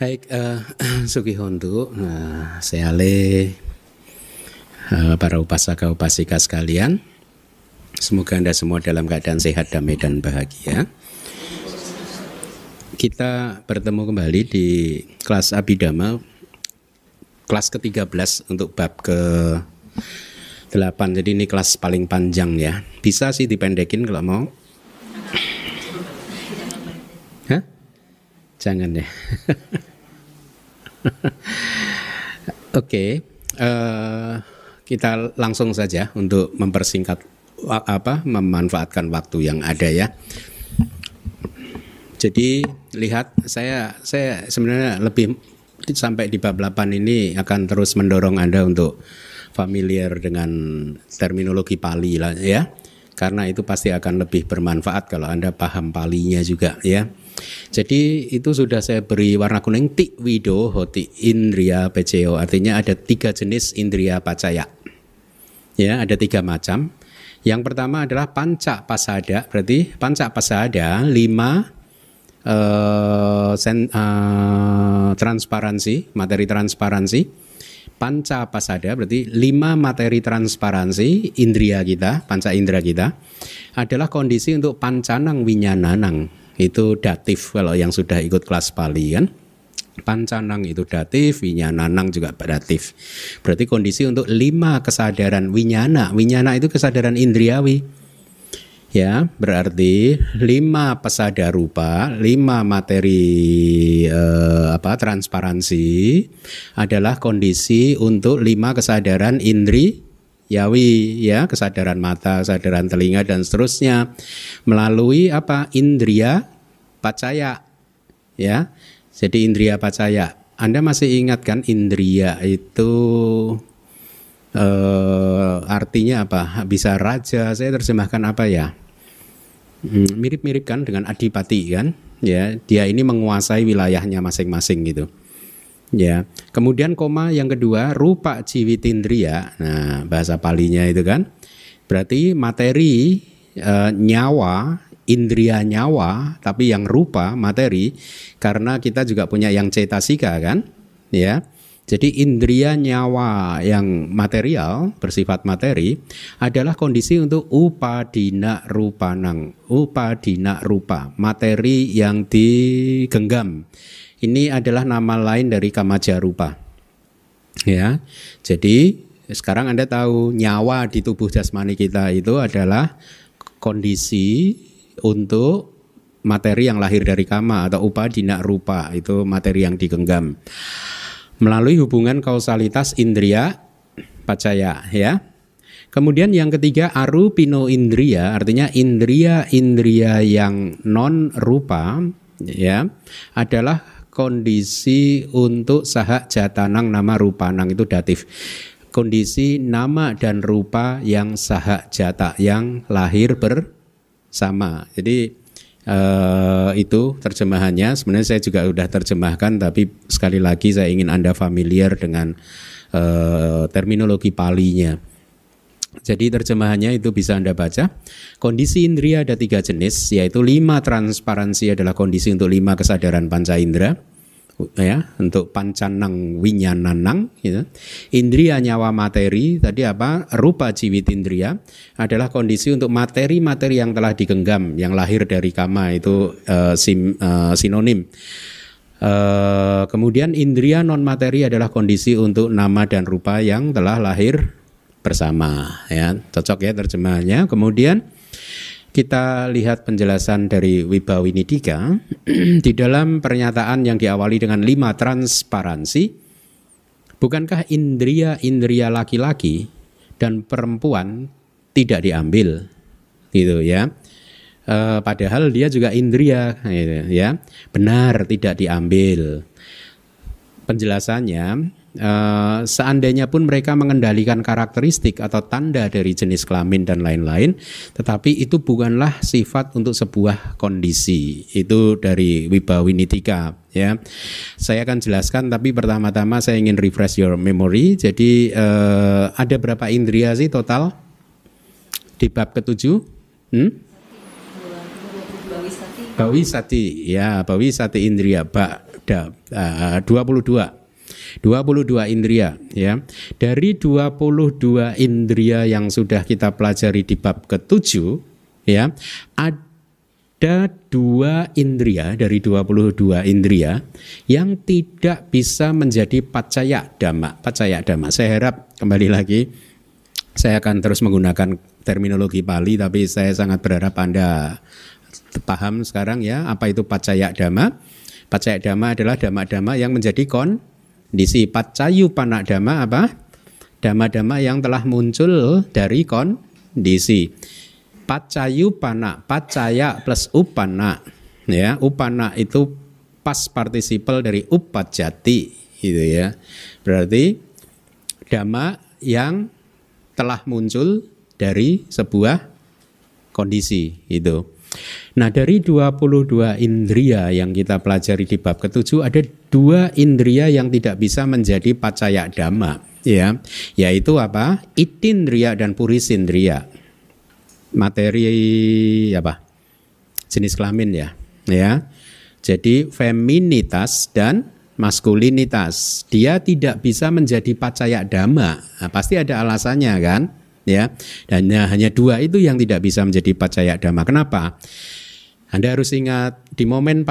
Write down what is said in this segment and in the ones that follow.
Baik, Sugi Hontu, Seale, para upasaka upasika sekalian, semoga Anda semua dalam keadaan sehat, damai dan bahagia. Kita bertemu kembali di kelas Abhidhamma, kelas ke-13 untuk bab ke-8. Jadi ini kelas paling panjang ya. Bisa sih dipendekin kalau mau. Hah? Jangan ya. Oke, kita langsung saja untuk mempersingkat memanfaatkan waktu yang ada ya. Jadi lihat saya sebenarnya lebih sampai di bab 8 ini akan terus mendorong Anda untuk familiar dengan terminologi Pali lah ya. Karena itu pasti akan lebih bermanfaat kalau Anda paham Palinya juga ya. Jadi itu sudah saya beri warna kuning ti wido hoti indriya peceo, artinya ada 3 jenis indriya pacaya. Ya, ada 3 macam. Yang pertama adalah panca pasada, berarti panca pasada 5 transparansi, materi transparansi. Panca pasada berarti 5 materi transparansi indriya kita, panca indera kita adalah kondisi untuk pancanang winyananang. Itu datif kalau yang sudah ikut kelas Pali kan. Pancanang itu datif, winyananang juga datif. Berarti kondisi untuk 5 kesadaran winyana. Winyana itu kesadaran indriawi. Ya, berarti 5 pasada rupa, 5 materi transparansi adalah kondisi untuk 5 kesadaran indriyawi ya, kesadaran mata, kesadaran telinga dan seterusnya melalui indriya pacaya ya. Jadi indriya pacaya. Anda masih ingat kan indriya itu artinya apa? Bisa raja. Saya terjemahkan apa ya? Mirip-mirip kan dengan adipati kan? Ya, dia ini menguasai wilayahnya masing-masing gitu. Ya. Kemudian koma yang kedua rupa jiwitindriya. Nah, bahasa Palinya itu kan berarti materi nyawa, indriya nyawa, tapi yang rupa materi, karena kita juga punya yang cetasika kan? Ya. Jadi indriya nyawa yang material, bersifat materi adalah kondisi untuk upadina rupanang. Upadina rupa, materi yang digenggam. Ini adalah nama lain dari kamaja rupa. Ya. Jadi sekarang Anda tahu nyawa di tubuh jasmani kita itu adalah kondisi untuk materi yang lahir dari kama atau upadina rupa, itu materi yang digenggam melalui hubungan kausalitas indriya pacaya ya. Kemudian yang ketiga arupino indriya, artinya indriya yang non rupa ya, adalah kondisi untuk saha jatanang nama rupanang, itu datif. Kondisi nama dan rupa yang saha jata, yang lahir bersama. Jadi itu terjemahannya. Sebenarnya saya juga sudah terjemahkan, tapi sekali lagi saya ingin Anda familiar dengan terminologi Palinya. Jadi terjemahannya itu bisa Anda baca. Kondisi indriya ada 3 jenis, yaitu 5 transparansi adalah kondisi untuk 5 kesadaran panca indera ya, untuk pancanang winyananang gitu. Indriya nyawa materi tadi rupa jiwitindriya adalah kondisi untuk materi-materi yang telah digenggam, yang lahir dari kama, itu sinonim. Kemudian indriya non materi adalah kondisi untuk nama dan rupa yang telah lahir bersama ya. Cocok ya terjemahannya. Kemudian kita lihat penjelasan dari Wibawinidika di dalam pernyataan yang diawali dengan 5 transparansi. Bukankah indriya laki-laki dan perempuan tidak diambil gitu ya? Padahal dia juga indriya gitu, ya. Benar, tidak diambil. Penjelasannya, seandainya pun mereka mengendalikan karakteristik atau tanda dari jenis kelamin dan lain-lain, tetapi itu bukanlah sifat untuk sebuah kondisi. Itu dari Wibawinidika ya. Saya akan jelaskan, tapi pertama-tama saya ingin refresh your memory. Jadi ada berapa indriya sih total di bab ke-7? Bawisati ya, bawisati indriya. 22 indria ya. Dari 22 indria yang sudah kita pelajari di bab ke-7 ya, ada 2 indria dari 22 indria yang tidak bisa menjadi paccaya dhamma. Paccaya dhamma. Saya harap kembali lagi saya akan terus menggunakan terminologi Pali, tapi saya sangat berharap Anda paham sekarang ya apa itu paccaya dhamma. Paccaya dhamma adalah dhamma-dhamma yang menjadi kondisi. Paccayupanna dhamma apa? Dhamma-dhamma yang telah muncul dari kondisi. Paccayupanna, paccaya plus upanna. Ya, upanna itu past participle dari uppajjati gitu ya. Berarti dhamma yang telah muncul dari sebuah kondisi itu. Nah, dari 22 indria yang kita pelajari di bab ke-7 ada 2 indria yang tidak bisa menjadi paccaya dhamma ya, yaitu apa? Itindriya dan purisindriya. Materi apa? Jenis kelamin ya. Ya. Jadi feminitas dan maskulinitas. Dia tidak bisa menjadi paccaya dhamma. Nah, pasti ada alasannya kan? Ya, dan hanya 2 itu yang tidak bisa menjadi paccaya dhamma. Kenapa? Anda harus ingat di momen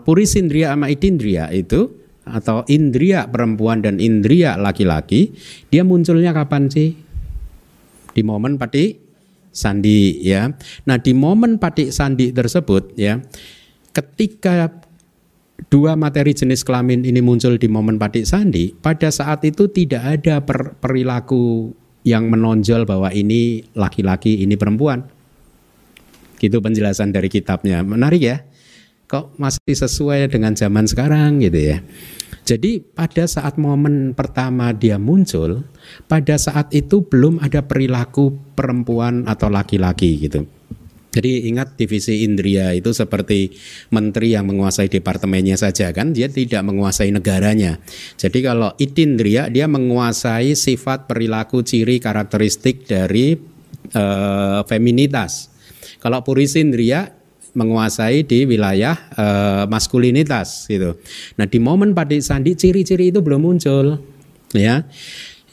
purisindriya sama itindriya itu, atau indriya perempuan dan indriya laki-laki, dia munculnya kapan sih? Di momen patik sandi ya. Nah, di momen patik sandi tersebut ya, ketika 2 materi jenis kelamin ini muncul di momen patik sandi, pada saat itu tidak ada perilaku yang menonjol bahwa ini laki-laki, ini perempuan. Gitu penjelasan dari kitabnya. Menarik ya? Kok masih sesuai dengan zaman sekarang gitu ya. Jadi pada saat momen pertama dia muncul, pada saat itu belum ada perilaku perempuan atau laki-laki gitu. Jadi ingat divisi indria itu seperti menteri yang menguasai departemennya saja kan, dia tidak menguasai negaranya. Jadi kalau itindria dia menguasai sifat, perilaku, ciri, karakteristik dari feminitas. Kalau purisindria menguasai di wilayah maskulinitas gitu. Nah, di momen patik sandi ciri-ciri itu belum muncul ya.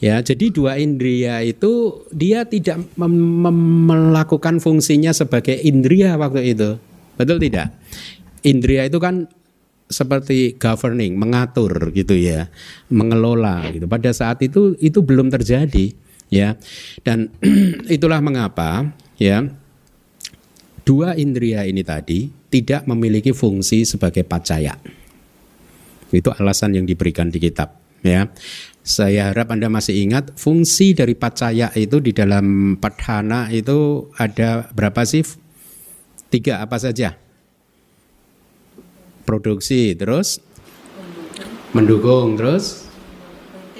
Ya, jadi 2 indria itu dia tidak melakukan fungsinya sebagai indria waktu itu. Betul tidak? Indria itu kan seperti governing, mengatur gitu ya, mengelola gitu. Pada saat itu belum terjadi ya. Dan itulah mengapa ya 2 indria ini tadi tidak memiliki fungsi sebagai paccaya. Itu alasan yang diberikan di kitab ya. Saya harap Anda masih ingat fungsi dari paccaya itu di dalam padhana itu ada berapa sih? 3 apa saja? Produksi, terus mendukung, terus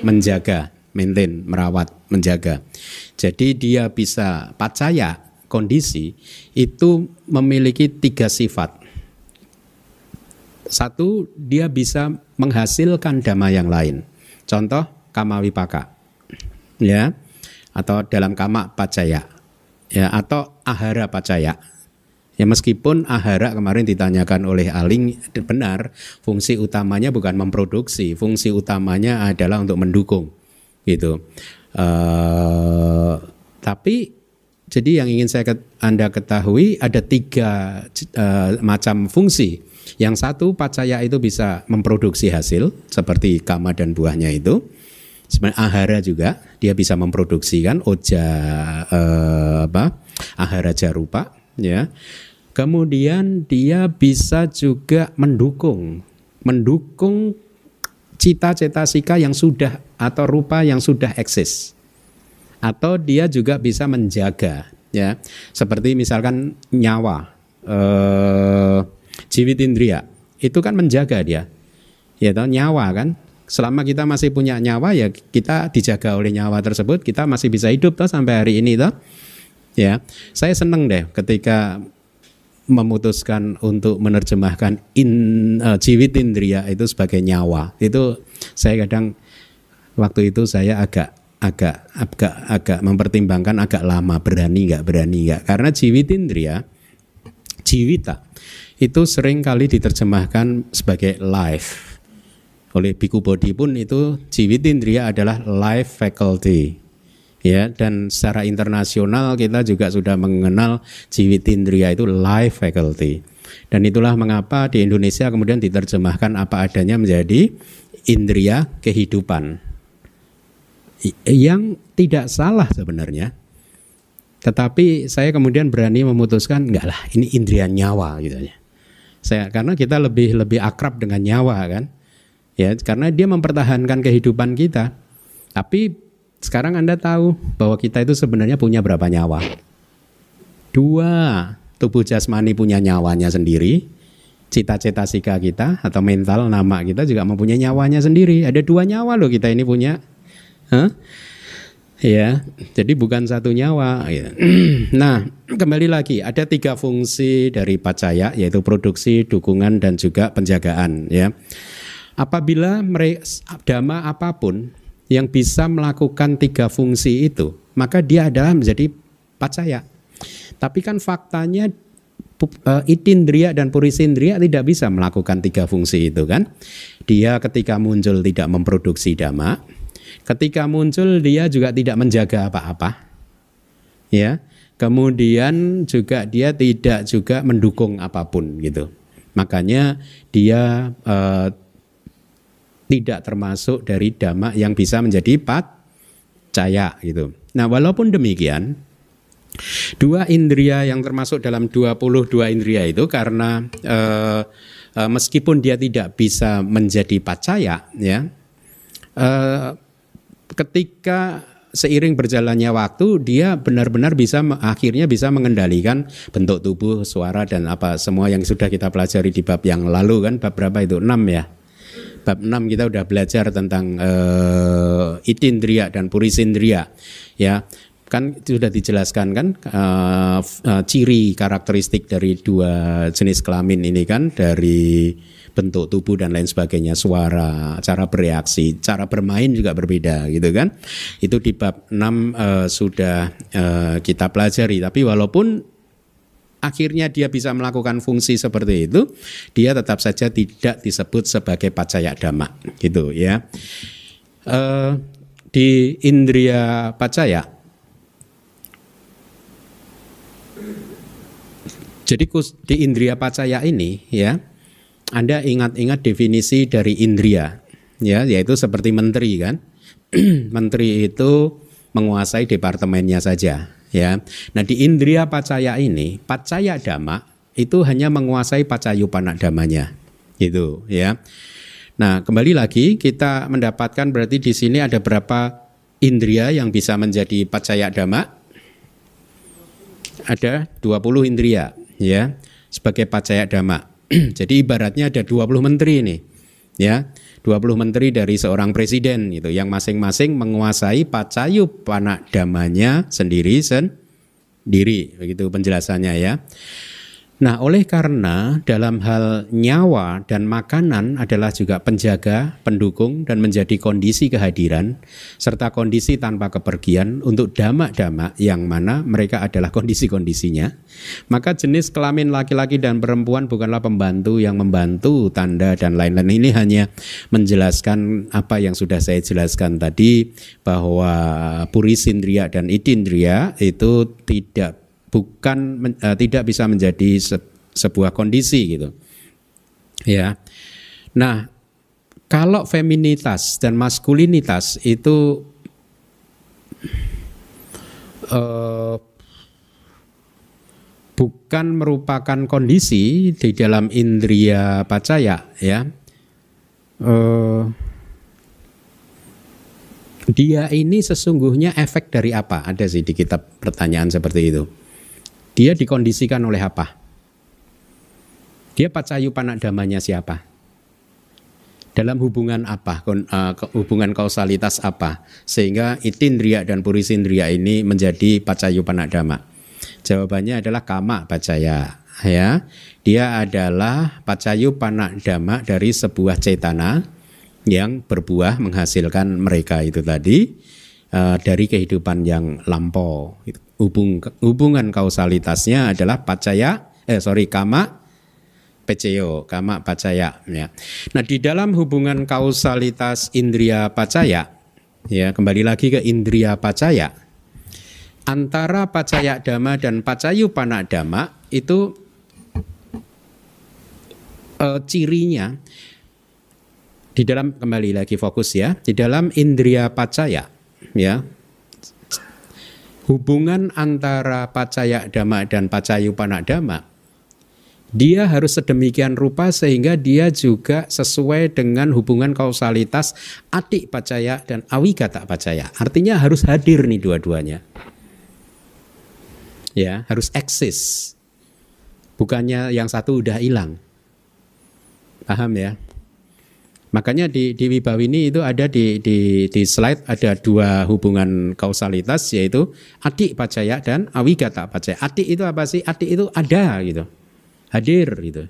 menjaga, maintain, merawat, menjaga. Jadi dia bisa paccaya kondisi itu memiliki 3 sifat. 1, dia bisa menghasilkan dhamma yang lain. Contoh kama wipaka, ya, atau dalam kama paccaya, ya, atau ahara paccaya. Ya, meskipun ahara kemarin ditanyakan oleh Aling, benar, fungsi utamanya bukan memproduksi, fungsi utamanya adalah untuk mendukung, gitu. Tapi jadi yang ingin Anda ketahui ada 3 macam fungsi. Yang satu, paccaya itu bisa memproduksi hasil seperti kama dan buahnya itu. Sebenarnya ahara juga dia bisa memproduksikan ahara jarupa ya. Kemudian dia bisa juga mendukung cita-cita yang sudah atau rupa yang sudah eksis. Atau dia juga bisa menjaga ya. Seperti misalkan nyawa, jiwitindriya itu kan menjaga dia, ya toh, nyawa kan. Selama kita masih punya nyawa ya kita dijaga oleh nyawa tersebut, kita masih bisa hidup toh sampai hari ini toh. Ya, saya senang deh ketika memutuskan untuk menerjemahkan jiwitindriya itu sebagai nyawa. Itu saya kadang waktu itu saya agak mempertimbangkan agak lama, berani nggak karena jiwitindriya Jiwita itu sering kali diterjemahkan sebagai life. Oleh Biku Bodhi pun itu Jiwitindriya adalah life faculty. Ya, dan secara internasional kita juga sudah mengenal Jiwitindriya itu life faculty. Dan itulah mengapa di Indonesia kemudian diterjemahkan apa adanya menjadi indriya kehidupan. Yang tidak salah sebenarnya. Tetapi saya kemudian berani memutuskan enggak lah, ini indriya nyawa gitu ya. Karena kita lebih akrab dengan nyawa kan. Ya, karena dia mempertahankan kehidupan kita. Tapi sekarang Anda tahu bahwa kita itu sebenarnya punya berapa nyawa? 2. Tubuh jasmani punya nyawanya sendiri. Cita-cita sika kita atau mental nama kita juga mempunyai nyawanya sendiri. Ada 2 nyawa loh kita ini punya. Ya, jadi bukan 1 nyawa. Nah, kembali lagi ada 3 fungsi dari pacaya, yaitu produksi, dukungan, dan juga penjagaan. Ya, apabila dhamma apapun yang bisa melakukan 3 fungsi itu, maka dia adalah menjadi pacaya. Tapi kan faktanya itindriya dan purisindriya tidak bisa melakukan 3 fungsi itu kan. Dia ketika muncul tidak memproduksi dhamma, ketika muncul dia juga tidak menjaga apa-apa. Ya. Kemudian juga dia tidak juga mendukung apapun gitu. Makanya dia tidak termasuk dari dhamma yang bisa menjadi pacaya gitu. Nah, walaupun demikian 2 indriya yang termasuk dalam 22 indriya itu karena meskipun dia tidak bisa menjadi pacaya ya, ketika seiring berjalannya waktu dia benar-benar akhirnya bisa mengendalikan bentuk tubuh, suara dan apa semua yang sudah kita pelajari di bab yang lalu kan, bab berapa itu? 6 ya. Bab 6 kita udah belajar tentang itindriya dan purisindriya ya. Kan sudah dijelaskan kan ciri karakteristik dari 2 jenis kelamin ini kan, dari bentuk tubuh dan lain sebagainya, suara, cara bereaksi, cara bermain juga berbeda gitu kan. Itu di bab 6 sudah kita pelajari. Tapi walaupun akhirnya dia bisa melakukan fungsi seperti itu, dia tetap saja tidak disebut sebagai pacaya dhamma gitu ya. Di indriya pacaya, jadi di indriya pacaya ini ya, Anda ingat-ingat definisi dari indriya ya, yaitu seperti menteri kan. Menteri itu menguasai departemennya saja ya. Nah, di indriya pacaya ini, pacaya dhamma itu hanya menguasai pacayupana dhammanya gitu ya. Nah, kembali lagi kita mendapatkan berarti di sini ada berapa indriya yang bisa menjadi pacaya dhamma? Ada 20 indriya ya sebagai pacaya dhamma. Jadi ibaratnya ada 20 menteri ini ya, 20 menteri dari seorang presiden gitu, yang masing-masing menguasai pacayupana dhammanya sendiri begitu penjelasannya ya. Nah, oleh karena dalam hal nyawa dan makanan adalah juga penjaga, pendukung dan menjadi kondisi kehadiran serta kondisi tanpa kepergian untuk dhamma-dhamma yang mana mereka adalah kondisi-kondisinya, maka jenis kelamin laki-laki dan perempuan bukanlah pembantu yang membantu tanda dan lain-lain. Ini hanya menjelaskan apa yang sudah saya jelaskan tadi, bahwa purisindriya dan itindriya itu tidak bisa menjadi sebuah kondisi gitu ya. Nah, kalau feminitas dan maskulinitas itu bukan merupakan kondisi di dalam indriya pacaya ya, dia ini sesungguhnya efek dari apa? Ada sih di kitab pertanyaan seperti itu. Dia dikondisikan oleh apa? Dia pacayupana dhammanya siapa? Dalam hubungan apa? Hubungan kausalitas apa? Sehingga itindriya dan purisindriya ini menjadi pacayupana dhamma. Jawabannya adalah kama pacaya. Ya, dia adalah pacayupana dhamma dari sebuah cetana yang berbuah menghasilkan mereka itu tadi dari kehidupan yang lampau. Hubungan kausalitasnya adalah kama peceyo, kama pacaya ya. Nah, di dalam hubungan kausalitas indria pacaya ya, kembali lagi ke indria pacaya, antara pacaya dhamma dan pacayupana dhamma itu cirinya di dalam, kembali lagi fokus ya, di dalam indria pacaya ya, hubungan antara pacaya dhamma dan pacayupana dhamma, dia harus sedemikian rupa sehingga dia juga sesuai dengan hubungan kausalitas adik pacaya dan awigata pacaya. Artinya harus hadir nih dua-duanya. Ya, harus eksis. Bukannya yang satu udah hilang. Paham ya? Makanya di Wibawini itu ada di slide ada dua hubungan kausalitas, yaitu adik pacaya dan awigata pacaya. Adik itu apa sih? Adik itu ada gitu. Hadir gitu.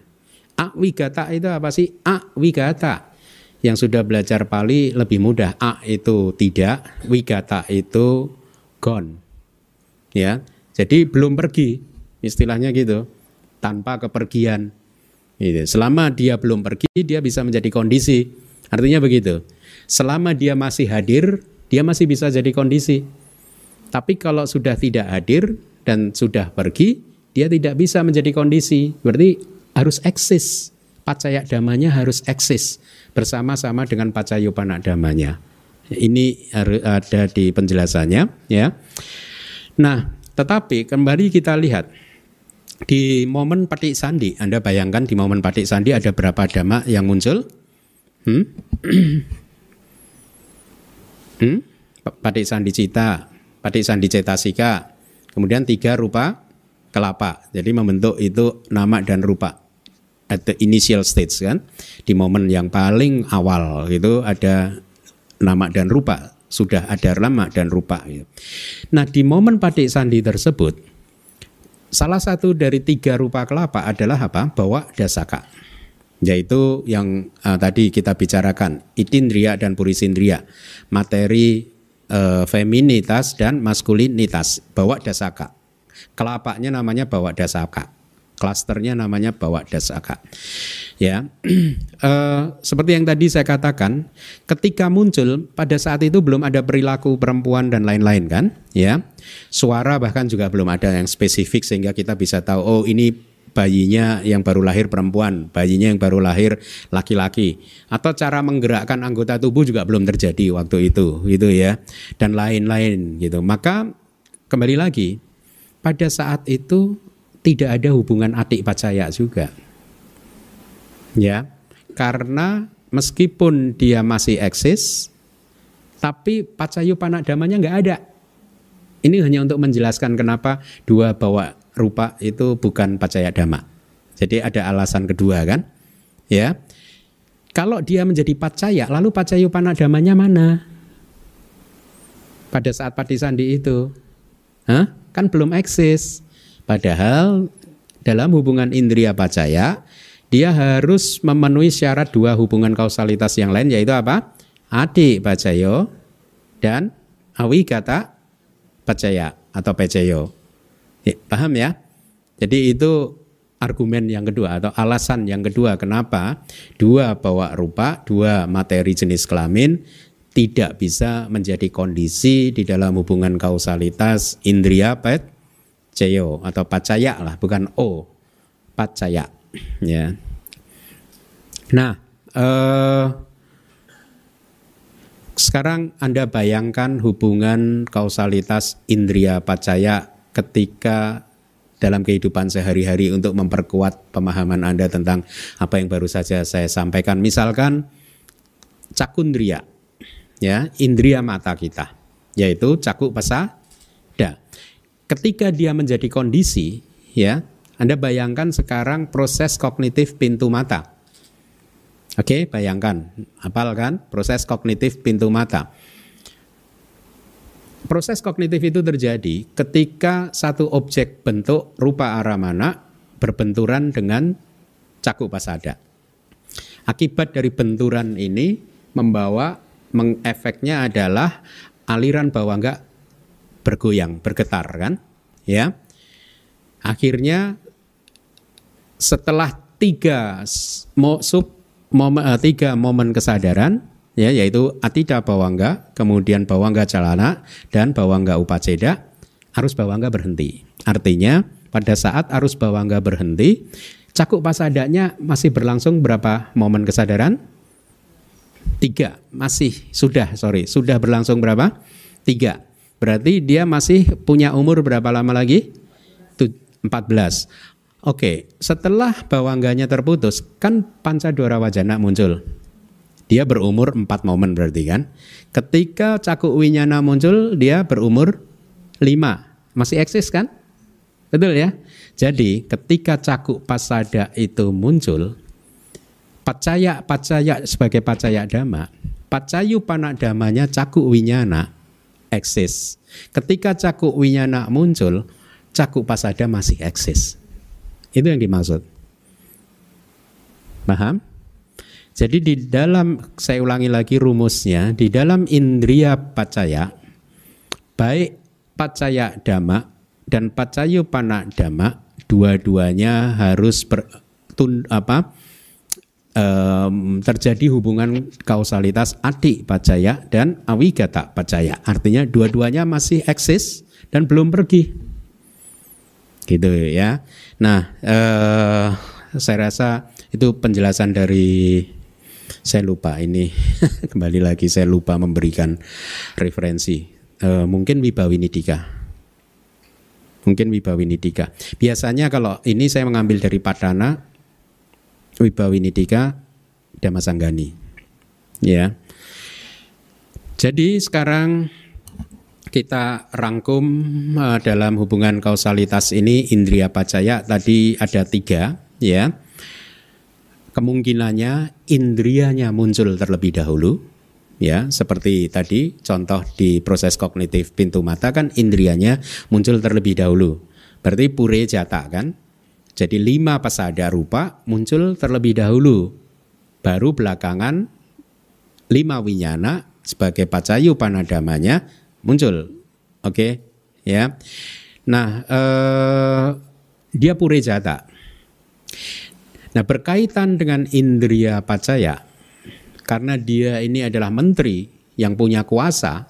Awigata itu apa sih? Awigata. Yang sudah belajar Pali lebih mudah. A itu tidak, wigata itu gone. Ya. Jadi belum pergi. Istilahnya gitu. Tanpa kepergian. Gitu. Selama dia belum pergi, dia bisa menjadi kondisi. Artinya begitu. Selama dia masih hadir, dia masih bisa jadi kondisi. Tapi kalau sudah tidak hadir dan sudah pergi, dia tidak bisa menjadi kondisi. Berarti harus eksis. Pacaya dhammanya harus eksis bersama-sama dengan pacayupana dhammanya. Ini ada di penjelasannya ya. Nah, tetapi kembali kita lihat di momen patik sandi. Anda bayangkan di momen patik sandi ada berapa dhamma yang muncul? Patik sandi cita, patik sandi cetasika, kemudian 3 rupa kelapa. Jadi membentuk itu nama dan rupa at the initial stage kan. Di momen yang paling awal itu ada nama dan rupa, sudah ada nama dan rupa gitu. Nah, di momen patik sandi tersebut salah satu dari 3 rupa kelapa adalah apa? Bawa dasaka. Yaitu yang tadi kita bicarakan, itindriya dan purisindriya, materi feminitas dan maskulinitas, bawa dasaka. Kelapanya namanya bawa dasaka, klasternya namanya bawa dasaka. Ya, seperti yang tadi saya katakan, ketika muncul pada saat itu belum ada perilaku perempuan dan lain-lain kan, ya, suara bahkan juga belum ada yang spesifik sehingga kita bisa tahu, oh ini bayinya yang baru lahir perempuan, bayinya yang baru lahir laki-laki, atau cara menggerakkan anggota tubuh juga belum terjadi waktu itu, gitu ya, dan lain-lain gitu. Maka kembali lagi, pada saat itu tidak ada hubungan adik pacaya juga. Ya, karena meskipun dia masih eksis, tapi pacayupana dhammanya nggak ada. Ini hanya untuk menjelaskan kenapa 2 bawa rupa itu bukan pacaya dhamma. Jadi ada alasan kedua kan? Ya. Kalau dia menjadi pacaya, lalu pacayupana dhammanya mana? Pada saat patisandi itu. Kan belum eksis. Padahal dalam hubungan indria pacaya, dia harus memenuhi syarat 2 hubungan kausalitas yang lain, yaitu apa? Adik pacayo dan awigata pacaya atau peceyo. Ya, paham ya? Jadi itu argumen yang kedua atau alasan yang kedua kenapa 2 bawa rupa, 2 materi jenis kelamin tidak bisa menjadi kondisi di dalam hubungan kausalitas indria pacayo atau pacaya lah, bukan O, pacaya ya. Nah, sekarang Anda bayangkan hubungan kausalitas indria pacaya ketika dalam kehidupan sehari-hari untuk memperkuat pemahaman Anda tentang apa yang baru saja saya sampaikan. Misalkan cakundriya, ya, indria mata kita, yaitu caku pasada. Ketika dia menjadi kondisi, ya, Anda bayangkan sekarang proses kognitif pintu mata. Oke, bayangkan, hafal kan proses kognitif pintu mata. Proses kognitif itu terjadi ketika satu objek bentuk rupa aramana berbenturan dengan caku pasada. Akibat dari benturan ini efeknya adalah aliran bawangga bergoyang, bergetar kan? Ya. Akhirnya setelah tiga momen kesadaran, ya, yaitu atida bawangga, kemudian bawangga calana, dan bawangga upaceda, arus bawangga berhenti. Artinya pada saat arus bawangga berhenti, cakuk pasadanya masih berlangsung berapa momen kesadaran? 3. Sudah berlangsung berapa? 3. Berarti dia masih punya umur berapa lama lagi? 14. Oke, setelah bawangganya terputus, kan pancadora wajana muncul. Dia berumur 4 momen berarti kan. Ketika cakuk winyana muncul, dia berumur 5. Masih eksis kan? Betul ya? Jadi ketika cakuk pasada itu muncul, pacaya sebagai pacaya dhamma, pacayu panak dhammanya cakuk winyana eksis. Ketika cakuk winyana muncul, cakuk pasada masih eksis. Itu yang dimaksud. Paham? Jadi di dalam, saya ulangi lagi rumusnya, di dalam indriya pacaya, baik pacaya dhamma dan pacayu panak dhamma, dua-duanya harus terjadi hubungan kausalitas adik pacaya dan awigata pacaya. Artinya dua-duanya masih eksis dan belum pergi. Gitu ya. Nah, saya rasa itu penjelasan dari, saya lupa ini kembali lagi saya lupa memberikan referensi. Mungkin Wibawinidika. Biasanya kalau ini saya mengambil dari Padana, Wibawinidika, Dhammasanggani. Ya. Jadi sekarang kita rangkum dalam hubungan kausalitas ini, indriya pacaya tadi ada 3, ya. Kemungkinannya indrianya muncul terlebih dahulu, ya, seperti tadi contoh di proses kognitif pintu mata kan indrianya muncul terlebih dahulu. Berarti pure jata kan. Jadi 5 pasada rupa muncul terlebih dahulu. Baru belakangan 5 winyana sebagai pacayu panadamanya muncul. Oke, ya. Nah, dia pure jata. Nah, berkaitan dengan indriya pacaya, karena dia ini adalah menteri yang punya kuasa,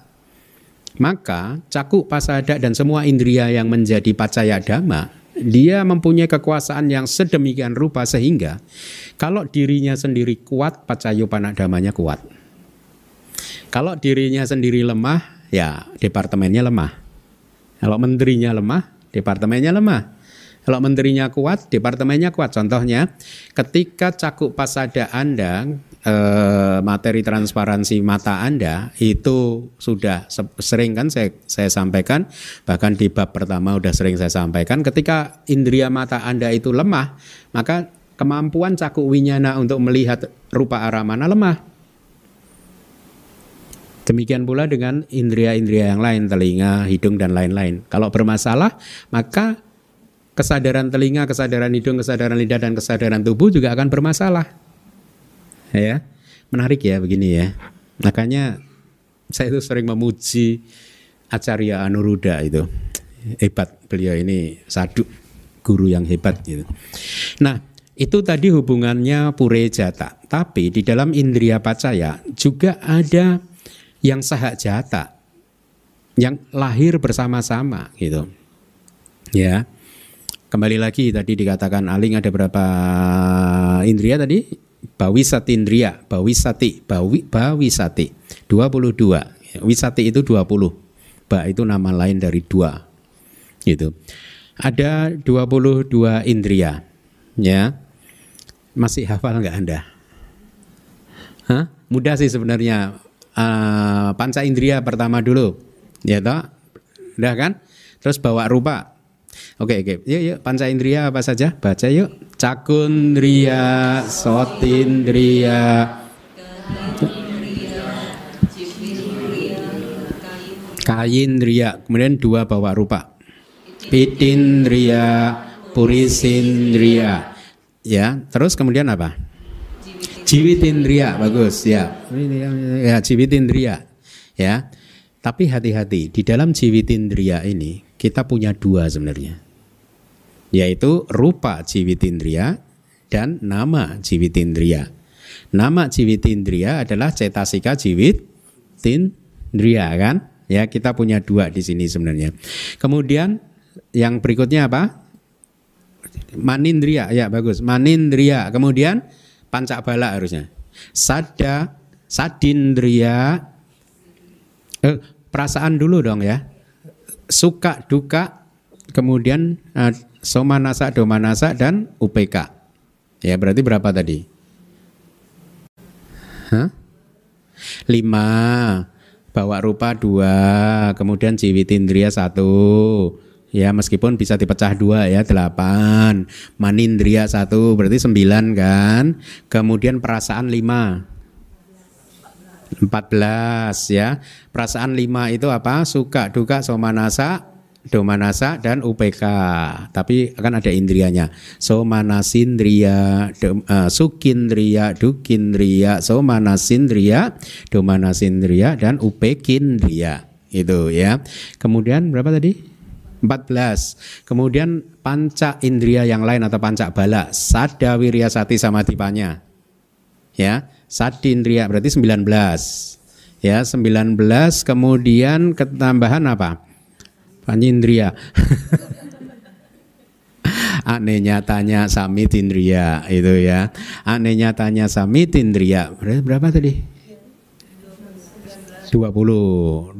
maka cakuk pasada dan semua indriya yang menjadi pacaya dhamma, dia mempunyai kekuasaan yang sedemikian rupa sehingga kalau dirinya sendiri kuat, pacayu panak dhammanya kuat. Kalau dirinya sendiri lemah, ya departemennya lemah. Kalau menterinya lemah, departemennya lemah. Kalau menterinya kuat, departemennya kuat. Contohnya, ketika cakuk pasada Anda, materi transparansi mata Anda itu sudah sering kan saya sampaikan, bahkan di bab pertama sudah sering saya sampaikan, ketika indriya mata Anda itu lemah, maka kemampuan cakuk winyana untuk melihat rupa aramana lemah. Demikian pula dengan indriya-indriya yang lain, telinga, hidung, dan lain-lain. Kalau bermasalah, maka kesadaran telinga, kesadaran hidung, kesadaran lidah, dan kesadaran tubuh juga akan bermasalah. Ya, menarik ya begini ya. Makanya saya itu sering memuji Acarya Anuruddha itu. Hebat, beliau ini sadhu, guru yang hebat gitu. Nah, itu tadi hubungannya pure jata. Tapi di dalam indriya pacaya juga ada yang saha jata, yang lahir bersama-sama gitu. Ya. Kembali lagi tadi dikatakan Aling ada berapa indriya tadi? Bawisati indriya, bawisati 22. Wisati itu 20. Ba itu nama lain dari 2. Gitu. Ada 22 indriya. Ya. Masih hafal enggak Anda? Hah? Mudah sih sebenarnya. Panca indriya pertama dulu, ya toh, udah kan? Terus bawa rupa. Oke, yuk, panca indriya apa saja? Baca yuk. Cakundriya, sotindriya, kayindriya, kemudian 2 bawa rupa. Pitindriya, purisindriya. Ya, terus kemudian apa? Jiwitindriya, bagus ya. Ya, jiwitindriya. Ya. Tapi hati-hati, di dalam jiwitindriya ini kita punya 2 sebenarnya. yaitu rupa jiwitindriya dan nama jiwitindriya. Nama jiwitindriya adalah cetasika jiwitindriya kan? Ya, kita punya dua di sini sebenarnya. Kemudian yang berikutnya apa? Manindriya, ya bagus. Manindriya. Kemudian pancabala harusnya. Sadindriya. Perasaan dulu dong ya. Suka, duka, kemudian somanasa, domanasa, dan UPK. Ya, berarti berapa tadi? 5. Bawa rupa 2, kemudian jiwitindriya 1. Ya, meskipun bisa dipecah 2 ya, 8. Manindriya 1, berarti 9 kan. Kemudian perasaan 5. 14 ya. Perasaan 5 itu apa? Suka, duka, somanasa, domanasa, dan UPK. Tapi akan ada indrianya. Somanasindriya, sukindriya, dukindriya, somanasindriya, domanasindriya, dan upekindriya. Itu ya. Kemudian berapa tadi? 14. Kemudian panca indriya yang lain atau panca bala. Sada wirya sati samadipanya. Ya, sadindriya berarti 19. Ya, 19. Kemudian ketambahan apa? Panindriya. Ane nyatanya samitindriya itu ya. Ane nyatanya samitindriya. Berapa tadi? 20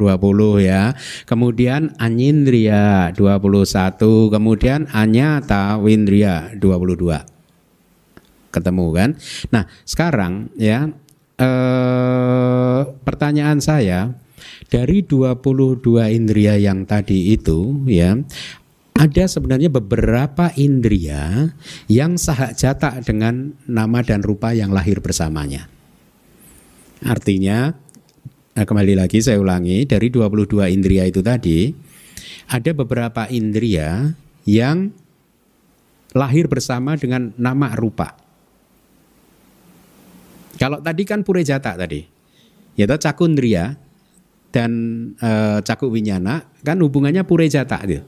ya. Kemudian anyindriya 21, kemudian anyata windriya 22. Ketemu kan? Nah, sekarang ya pertanyaan saya, dari 22 indria yang tadi itu ya, ada sebenarnya beberapa indria yang sahajata dengan nama dan rupa yang lahir bersamanya. Artinya, kembali lagi saya ulangi, dari 22 indria itu tadi, ada beberapa indria yang lahir bersama dengan nama rupa. Kalau tadi kan purejata tadi, yaitu cakundriya dan caku winyana kan hubungannya purejata gitu.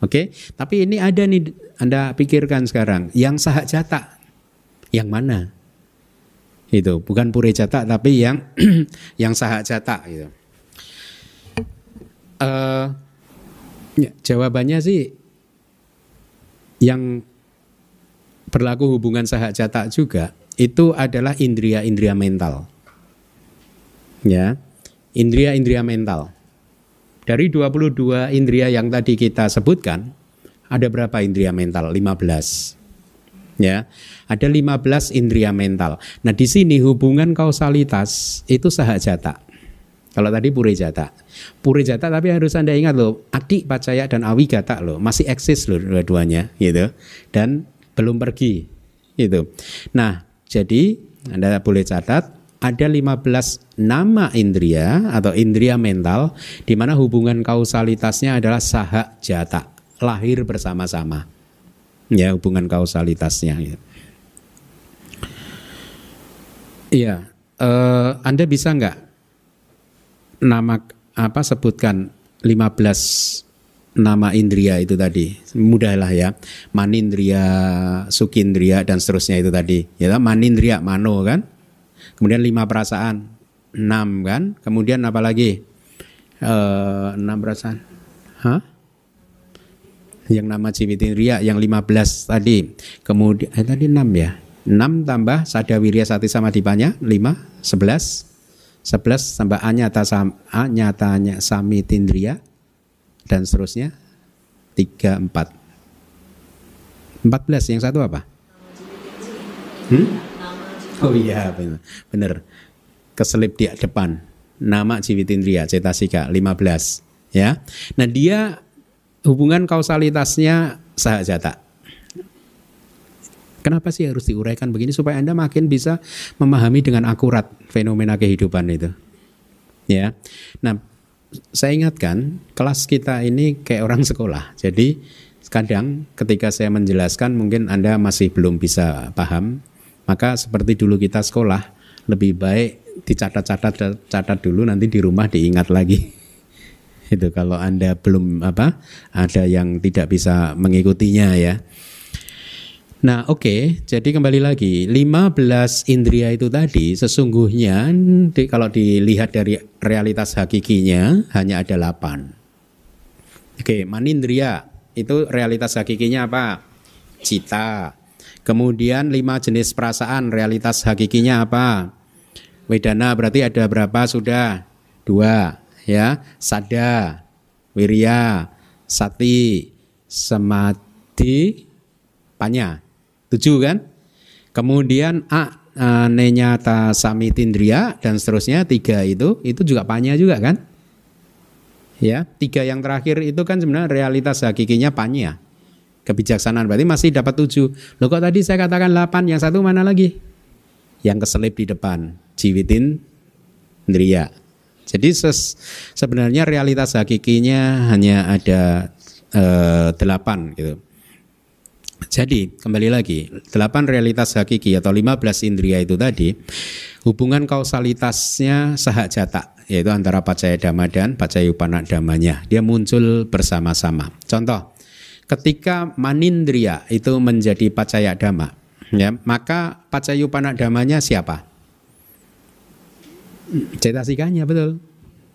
Oke, tapi ini ada nih, Anda pikirkan sekarang, yang sahajata yang mana? Itu bukan purejata tapi yang yang sahajata gitu. Ya, jawabannya sih yang berlaku hubungan sahajata juga itu adalah indria-indria mental. Ya. Indria-indria mental. Dari 22 indria yang tadi kita sebutkan, ada berapa indria mental? 15. Ya. Ada 15 indria mental. Nah, di sini hubungan kausalitas itu sahajata. Kalau tadi purejata. Purejata tapi harus Anda ingat loh, adi, pacaya dan awigata loh, masih eksis loh dua-duanya gitu. Dan belum pergi gitu. Nah, jadi Anda boleh catat ada 15 nama indria atau indria mental di mana hubungan kausalitasnya adalah sahajata, lahir bersama-sama. Ya, hubungan kausalitasnya. Iya, Anda bisa nggak sebutkan 15 nama indria itu tadi? Mudahlah ya. Manindriya, sukindriya dan seterusnya itu tadi. Ya, manindriya, mano kan? Kemudian 5 perasaan, 6 kan? Kemudian apa lagi? 6 perasaan. Yang nama jiwitindriya yang 15 tadi. Kemudian tadi 6 ya. 6 tambah sada wirya sati samadipanya 5, 11. 11 tambah anyata samitindriya dan seterusnya 3, 4. 14 yang satu apa? Oh iya benar. Keselip di depan. Nama jiwitindriya cetasika 15 ya. Nah, dia hubungan kausalitasnya sahajata. Kenapa sih harus diuraikan begini supaya Anda makin bisa memahami dengan akurat fenomena kehidupan itu. Ya. Nah, saya ingatkan kelas kita ini kayak orang sekolah. Jadi kadang ketika saya menjelaskan mungkin Anda masih belum bisa paham. Maka seperti dulu kita sekolah, lebih baik dicatat dulu, nanti di rumah diingat lagi. Itu kalau Anda belum ada yang tidak bisa mengikutinya ya. Nah, oke. Jadi kembali lagi, 15 indria itu tadi sesungguhnya kalau dilihat dari realitas hakikinya hanya ada 8. Oke, manindria itu realitas hakikinya apa? Cita. Kemudian 5 jenis perasaan, realitas hakikinya apa? Wedana berarti ada berapa sudah? 2 ya. Sada, wirya, sati, samadhi, panya. 7 kan? Kemudian nenyata samitindriya dan seterusnya 3 itu juga panya juga kan? Ya, 3 yang terakhir itu kan sebenarnya realitas hakikinya panya. Kebijaksanaan berarti masih dapat 7. Loh kok tadi saya katakan 8, yang satu mana lagi? Yang keselip di depan, jiwitindriya. Jadi sebenarnya realitas hakikinya hanya ada 8 gitu. Jadi kembali lagi 8 realitas hakiki atau 15 indria itu tadi hubungan kausalitasnya sahajata, yaitu antara pacaya dhamma dan pacayupana dhammanya. Dia muncul bersama-sama. Contoh, ketika manindriya itu menjadi pacaya dhamma, ya, maka pacayupana dhammanya siapa? Cetasikanya, betul.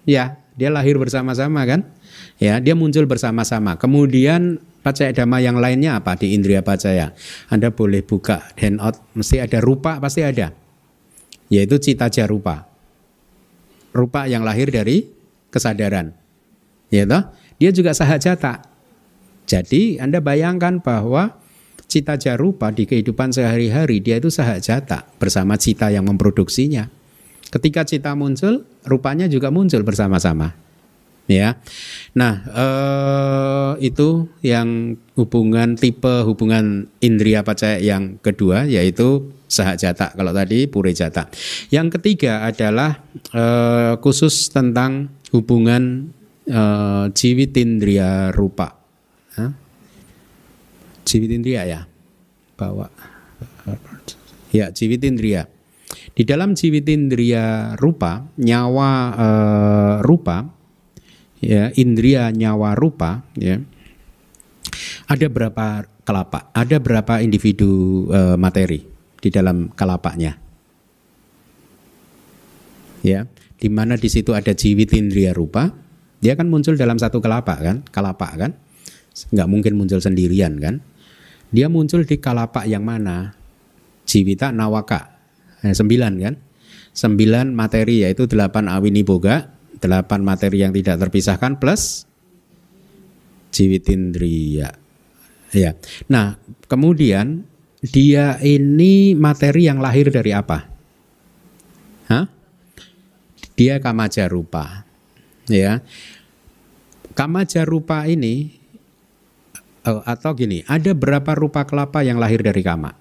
Ya, dia lahir bersama-sama kan? Ya, dia muncul bersama-sama. Kemudian pacaya dhamma yang lainnya apa di indriya pacaya? Anda boleh buka handout, mesti ada rupa, pasti ada. Yaitu cita jarupa. Rupa yang lahir dari kesadaran. Ya toh? Dia juga sahajata. Jadi Anda bayangkan bahwa cita jarupa di kehidupan sehari-hari dia itu sahajata bersama cita yang memproduksinya. Ketika cita muncul, rupanya juga muncul bersama-sama. Ya, nah itu yang tipe hubungan indriya pacaya yang kedua, yaitu sahajata. Kalau tadi purejata. Yang ketiga adalah khusus tentang hubungan jiwitindriya rupa. Jiwitindriya ya, bawa. Ya, jiwitindriya. Di dalam jiwitindriya rupa, nyawa rupa. Ya, indria nyawa rupa, ya. Ada berapa kelapa? Ada berapa individu materi di dalam kelapanya? Ya, di mana di situ ada jiwitindriya rupa, dia kan muncul dalam satu kelapa kan? Kelapa kan? Nggak mungkin muncul sendirian kan? Dia muncul di kelapa yang mana? Jiwita nawaka. 9 kan? 9 materi, yaitu 8 awini boga, 8 materi yang tidak terpisahkan plus jiwitindriya. Ya. Nah, kemudian dia ini materi yang lahir dari apa? Dia kamaja rupa. Ya. Kamaja rupa ini atau gini, ada berapa rupa kelapa yang lahir dari kama?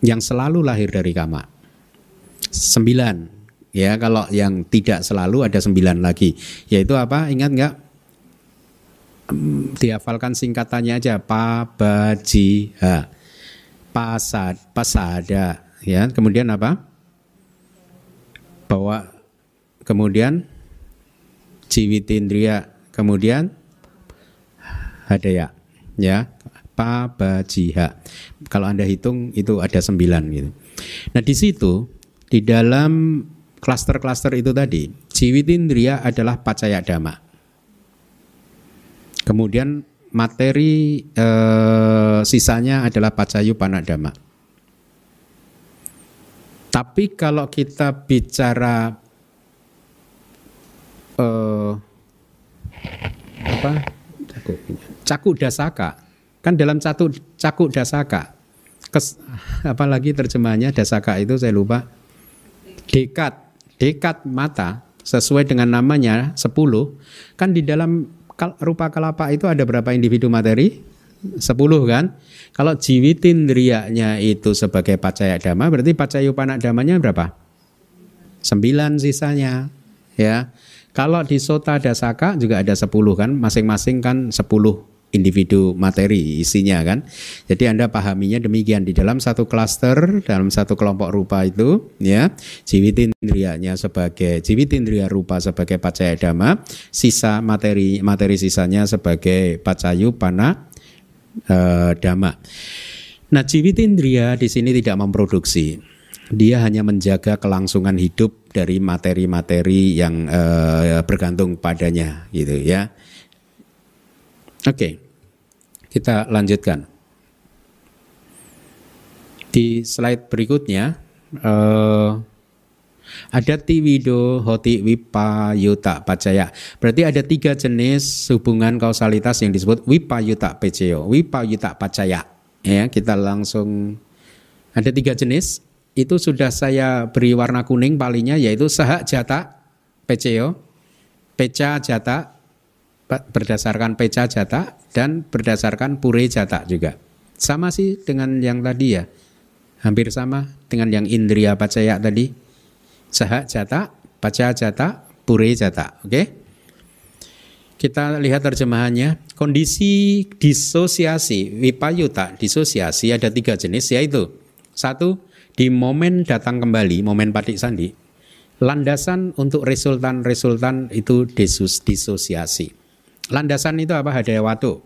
Yang selalu lahir dari kama? 9. Ya, kalau yang tidak selalu ada 9 lagi. Yaitu apa? Ingat nggak? Dihafalkan singkatannya aja. Pabajiha. Pasada. Ya, kemudian apa? Bawa. Kemudian jiwitindriya. Kemudian hadaya. Ya, pabajiha. Kalau Anda hitung itu ada 9 gitu. Nah, di situ di dalam klaster-klaster itu tadi, jiwitindriya adalah pacaya dhamma. Kemudian materi sisanya adalah pacayupana dhamma. Tapi kalau kita bicara caku dasaka, kan dalam caku dasaka, apalagi terjemahannya dasaka itu saya lupa. Dekat mata sesuai dengan namanya 10, kan di dalam rupa kelapa itu ada berapa individu materi? 10 kan? Kalau jiwitindriyanya itu sebagai pacaya dhamma, berarti pacayupana dhammanya berapa? 9 sisanya. Ya. Kalau di sota dasaka juga ada 10 kan, masing-masing kan 10 individu materi isinya kan. Jadi Anda pahaminya demikian, di dalam satu klaster, dalam satu kelompok rupa itu ya, jiwitindriyanya sebagai jiwitindriya rupa sebagai pacaya dhamma, sisa materi sisanya sebagai pacayupana dhamma. Nah, jiwitindriya di sini tidak memproduksi. Dia hanya menjaga kelangsungan hidup dari materi-materi yang bergantung padanya gitu ya. Oke, kita lanjutkan. Di slide berikutnya ada tiwido, hoti, wipayuta, pacaya. Berarti ada 3 jenis hubungan kausalitas yang disebut wipayuta peceyo, wipayuta pacaya. Ya, kita langsung ada 3 jenis. Itu sudah saya beri warna kuning palingnya, yaitu saha jata peceyo, peca jata berdasarkan peca jata, dan berdasarkan pure jata juga. Sama sih dengan yang tadi ya, hampir sama dengan yang indriya pacaya tadi. Saha jata, paca jata, pure jata. Oke? Kita lihat terjemahannya. Kondisi disosiasi, wipayuta, disosiasi ada 3 jenis, yaitu 1, di momen datang kembali, momen patik sandi, landasan untuk resultan itu disosiasi. Landasan itu apa? Hadaya watu.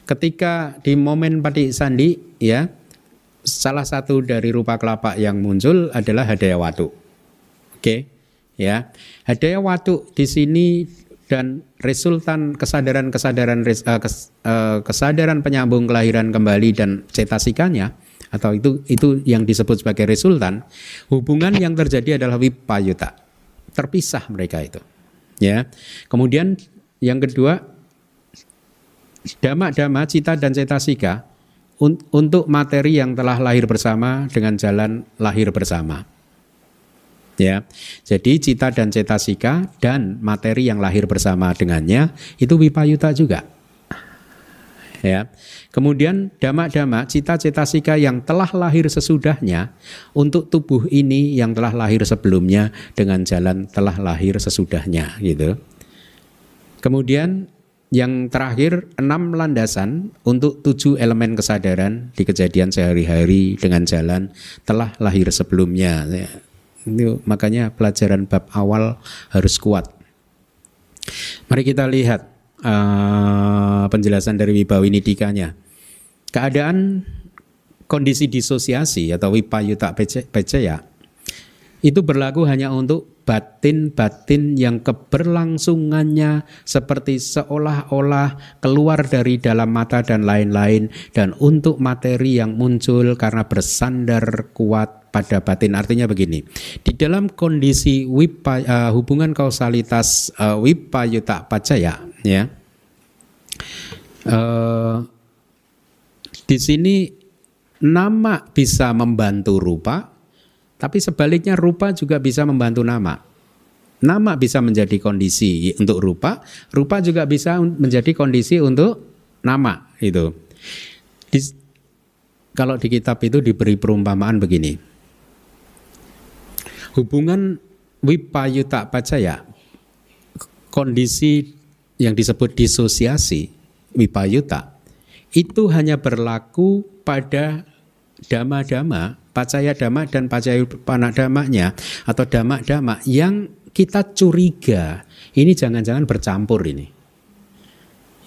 Ketika di momen patik sandi ya, salah satu dari rupa kelapa yang muncul adalah hadaya watu. Oke, ya. Hadaya watu di sini dan resultan kesadaran penyambung kelahiran kembali dan cetasikanya, atau itu yang disebut sebagai resultan, hubungan yang terjadi adalah wipayuta. Terpisah mereka itu. Ya. Kemudian yang kedua, dhamma-dhamma, cita dan cetasika untuk materi yang telah lahir bersama dengan jalan lahir bersama. Ya. Jadi cita dan cetasika dan materi yang lahir bersama dengannya itu wipayuta juga. Ya. Kemudian dhamma-dhamma, cita cetasika yang telah lahir sesudahnya untuk tubuh ini yang telah lahir sebelumnya dengan jalan telah lahir sesudahnya gitu. Kemudian yang terakhir 6 landasan untuk 7 elemen kesadaran di kejadian sehari-hari dengan jalan telah lahir sebelumnya. Itu makanya pelajaran bab awal harus kuat. Mari kita lihat penjelasan dari Wibawinidikanya. Keadaan kondisi disosiasi atau wipayuta peceya itu berlaku hanya untuk batin-batin yang keberlangsungannya seperti seolah-olah keluar dari dalam mata dan lain-lain, dan untuk materi yang muncul karena bersandar kuat pada batin. Artinya begini, di dalam kondisi hubungan kausalitas wipayuta pacaya ya, di sini nama bisa membantu rupa, tapi sebaliknya rupa juga bisa membantu nama. Nama bisa menjadi kondisi untuk rupa, rupa juga bisa menjadi kondisi untuk nama itu. Kalau di kitab itu diberi perumpamaan begini. Hubungan wipayuta pacaya, kondisi yang disebut disosiasi wipayuta, itu hanya berlaku pada dhamma-dhamma, pacaya dhamma dan pacayupana dhammanya, atau dhamma-dhamma yang kita curiga ini jangan-jangan bercampur ini.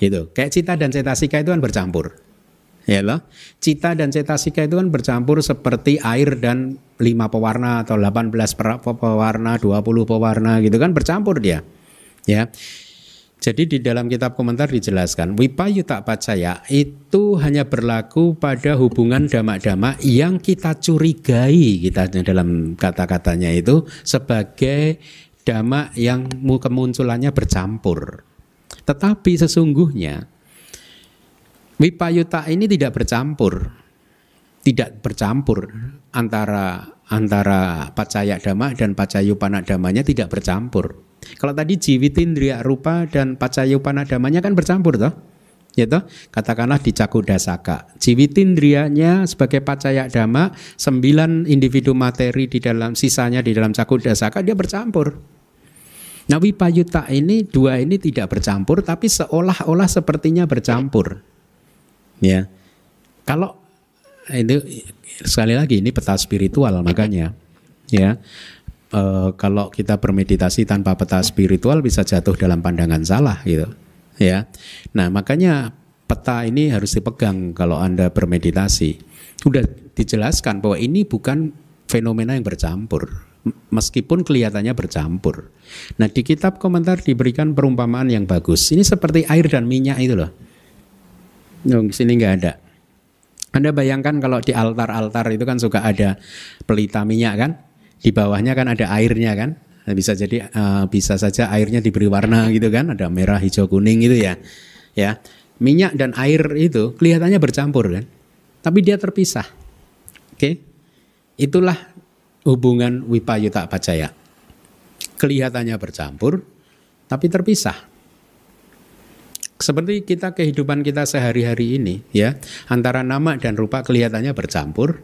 Gitu. Kayak cita dan cetasika itu kan bercampur. Ya loh. Cita dan cetasika itu kan bercampur seperti air dan 5 pewarna atau 18 pewarna, 20 pewarna gitu kan, bercampur dia. Ya. Jadi di dalam kitab komentar dijelaskan wipayuta pacaya itu hanya berlaku pada hubungan dhamma-dhamma yang kita curigai, kita dalam kata-katanya itu sebagai dhamma yang kemunculannya bercampur. Tetapi sesungguhnya wipayuta ini tidak bercampur antara pacaya dhamma dan pacayupana dhammanya, tidak bercampur. Kalau tadi jiwitindriya rupa dan pacayupana dhammanya kan bercampur toh, ya toh? Katakanlah di cakudasaka, jiwitindriyanya sebagai pacaya dhamma, 9 individu materi di dalam sisanya di dalam cakudasaka dia bercampur. Nah, Wipayuta ini dua ini tidak bercampur tapi seolah-olah sepertinya bercampur. Ya. Kalau itu sekali lagi ini peta spiritual makanya ya. Kalau kita bermeditasi tanpa peta spiritual bisa jatuh dalam pandangan salah gitu. Ya. Nah, makanya peta ini harus dipegang kalau Anda bermeditasi. Sudah dijelaskan bahwa ini bukan fenomena yang bercampur. Meskipun kelihatannya bercampur. Nah, di kitab komentar diberikan perumpamaan yang bagus. Ini seperti air dan minyak itu loh. Di sini nggak ada. Anda bayangkan kalau di altar-altar itu kan suka ada pelita minyak kan? Di bawahnya kan ada airnya kan? Nah, bisa saja airnya diberi warna gitu kan? Ada merah, hijau, kuning gitu ya. Ya, minyak dan air itu kelihatannya bercampur kan? Tapi dia terpisah. Oke? Itulah hubungan Wipayuta Pacaya. Kelihatannya bercampur tapi terpisah. Seperti kehidupan kita sehari-hari ini ya, antara nama dan rupa kelihatannya bercampur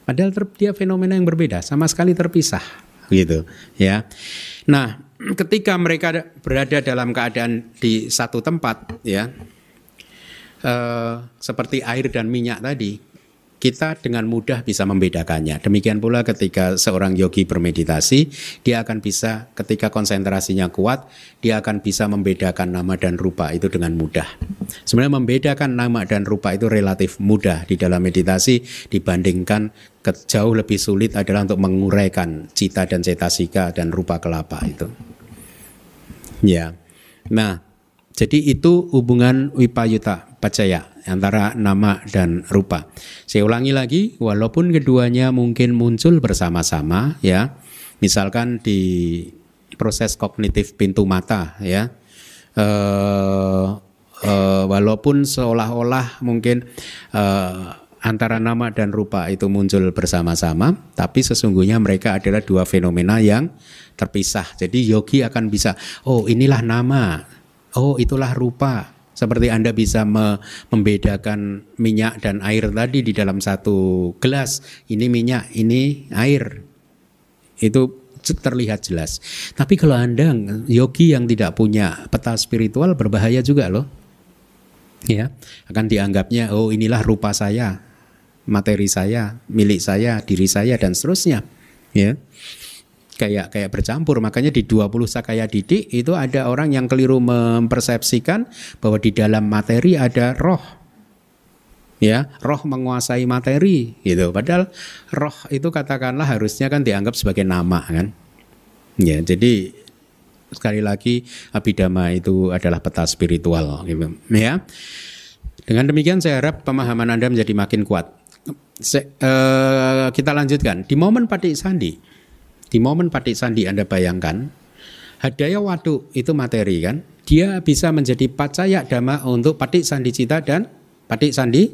padahal dia fenomena yang berbeda, sama sekali terpisah gitu ya. Nah, ketika mereka berada dalam keadaan di satu tempat ya, seperti air dan minyak tadi, kita dengan mudah bisa membedakannya. Demikian pula ketika seorang yogi bermeditasi, dia akan bisa, ketika konsentrasinya kuat, dia akan bisa membedakan nama dan rupa itu dengan mudah. Sebenarnya membedakan nama dan rupa itu relatif mudah di dalam meditasi dibandingkan jauh lebih sulit adalah untuk menguraikan cita dan cetasika dan rupa kelapa itu. Ya. Nah, jadi itu hubungan Wipayuta Pacaya antara nama dan rupa. Saya ulangi lagi, walaupun keduanya mungkin muncul bersama-sama ya. Misalkan di proses kognitif pintu mata ya. Walaupun seolah-olah mungkin antara nama dan rupa itu muncul bersama-sama, tapi sesungguhnya mereka adalah dua fenomena yang terpisah. Jadi yogi akan bisa, oh inilah nama, oh itulah rupa. Seperti Anda bisa membedakan minyak dan air tadi di dalam satu gelas. Ini minyak, ini air. Itu terlihat jelas. Tapi kalau Anda yogi yang tidak punya peta spiritual berbahaya juga loh. Ya, akan dianggapnya oh inilah rupa saya, materi saya, milik saya, diri saya dan seterusnya. Ya. Kayak bercampur. Makanya di 20 Sakaya Didik itu ada orang yang keliru mempersepsikan bahwa di dalam materi ada roh. Ya, roh menguasai materi gitu. Padahal roh itu katakanlah harusnya kan dianggap sebagai nama kan. Ya, jadi sekali lagi Abhidhamma itu adalah peta spiritual gitu. Ya. Dengan demikian saya harap pemahaman Anda menjadi makin kuat. Kita lanjutkan di momen Patik Sandi. Di momen Patik Sandi Anda bayangkan, Hadaya Wadu itu materi kan, dia bisa menjadi pacaya dhamma untuk Patik Sandi Cita dan Patik Sandi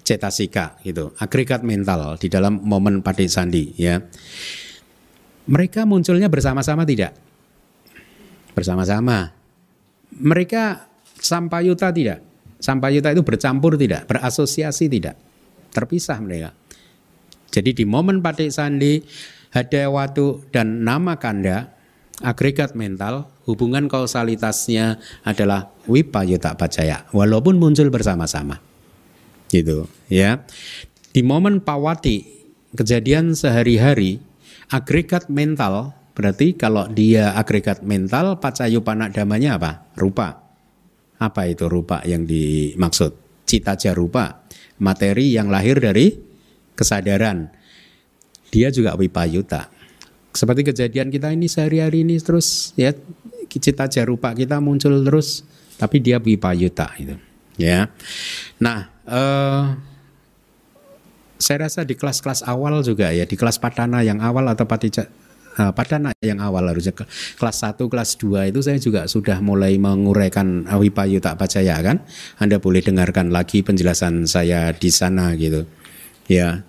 Cetasika gitu, agregat mental di dalam momen Patik Sandi ya. Mereka munculnya bersama-sama tidak? Bersama-sama. Mereka sampayuta tidak? Sampayuta itu bercampur tidak? Berasosiasi tidak? Terpisah mereka. Jadi di momen Patik Sandi, Hadaya Wadu dan nama kanda, agregat mental, hubungan kausalitasnya adalah Wipayuta Pacaya, walaupun muncul bersama-sama. Gitu, ya. Di momen Pawati, kejadian sehari-hari, agregat mental, berarti kalau dia agregat mental, Pacayupana dhammanya apa? Rupa. Apa itu rupa yang dimaksud? Cita jarupa, materi yang lahir dari kesadaran. Dia juga Wipayuta. Seperti kejadian kita ini sehari-hari ini terus ya, cita jarupa kita muncul terus, tapi dia Wipayuta itu. Ya. Nah, saya rasa di kelas-kelas awal juga ya, di kelas Padana yang awal atau Padana yang awal harusnya kelas 1, kelas 2 itu saya juga sudah mulai menguraikan Wipayuta Pacaya kan. Anda boleh dengarkan lagi penjelasan saya di sana gitu. Ya.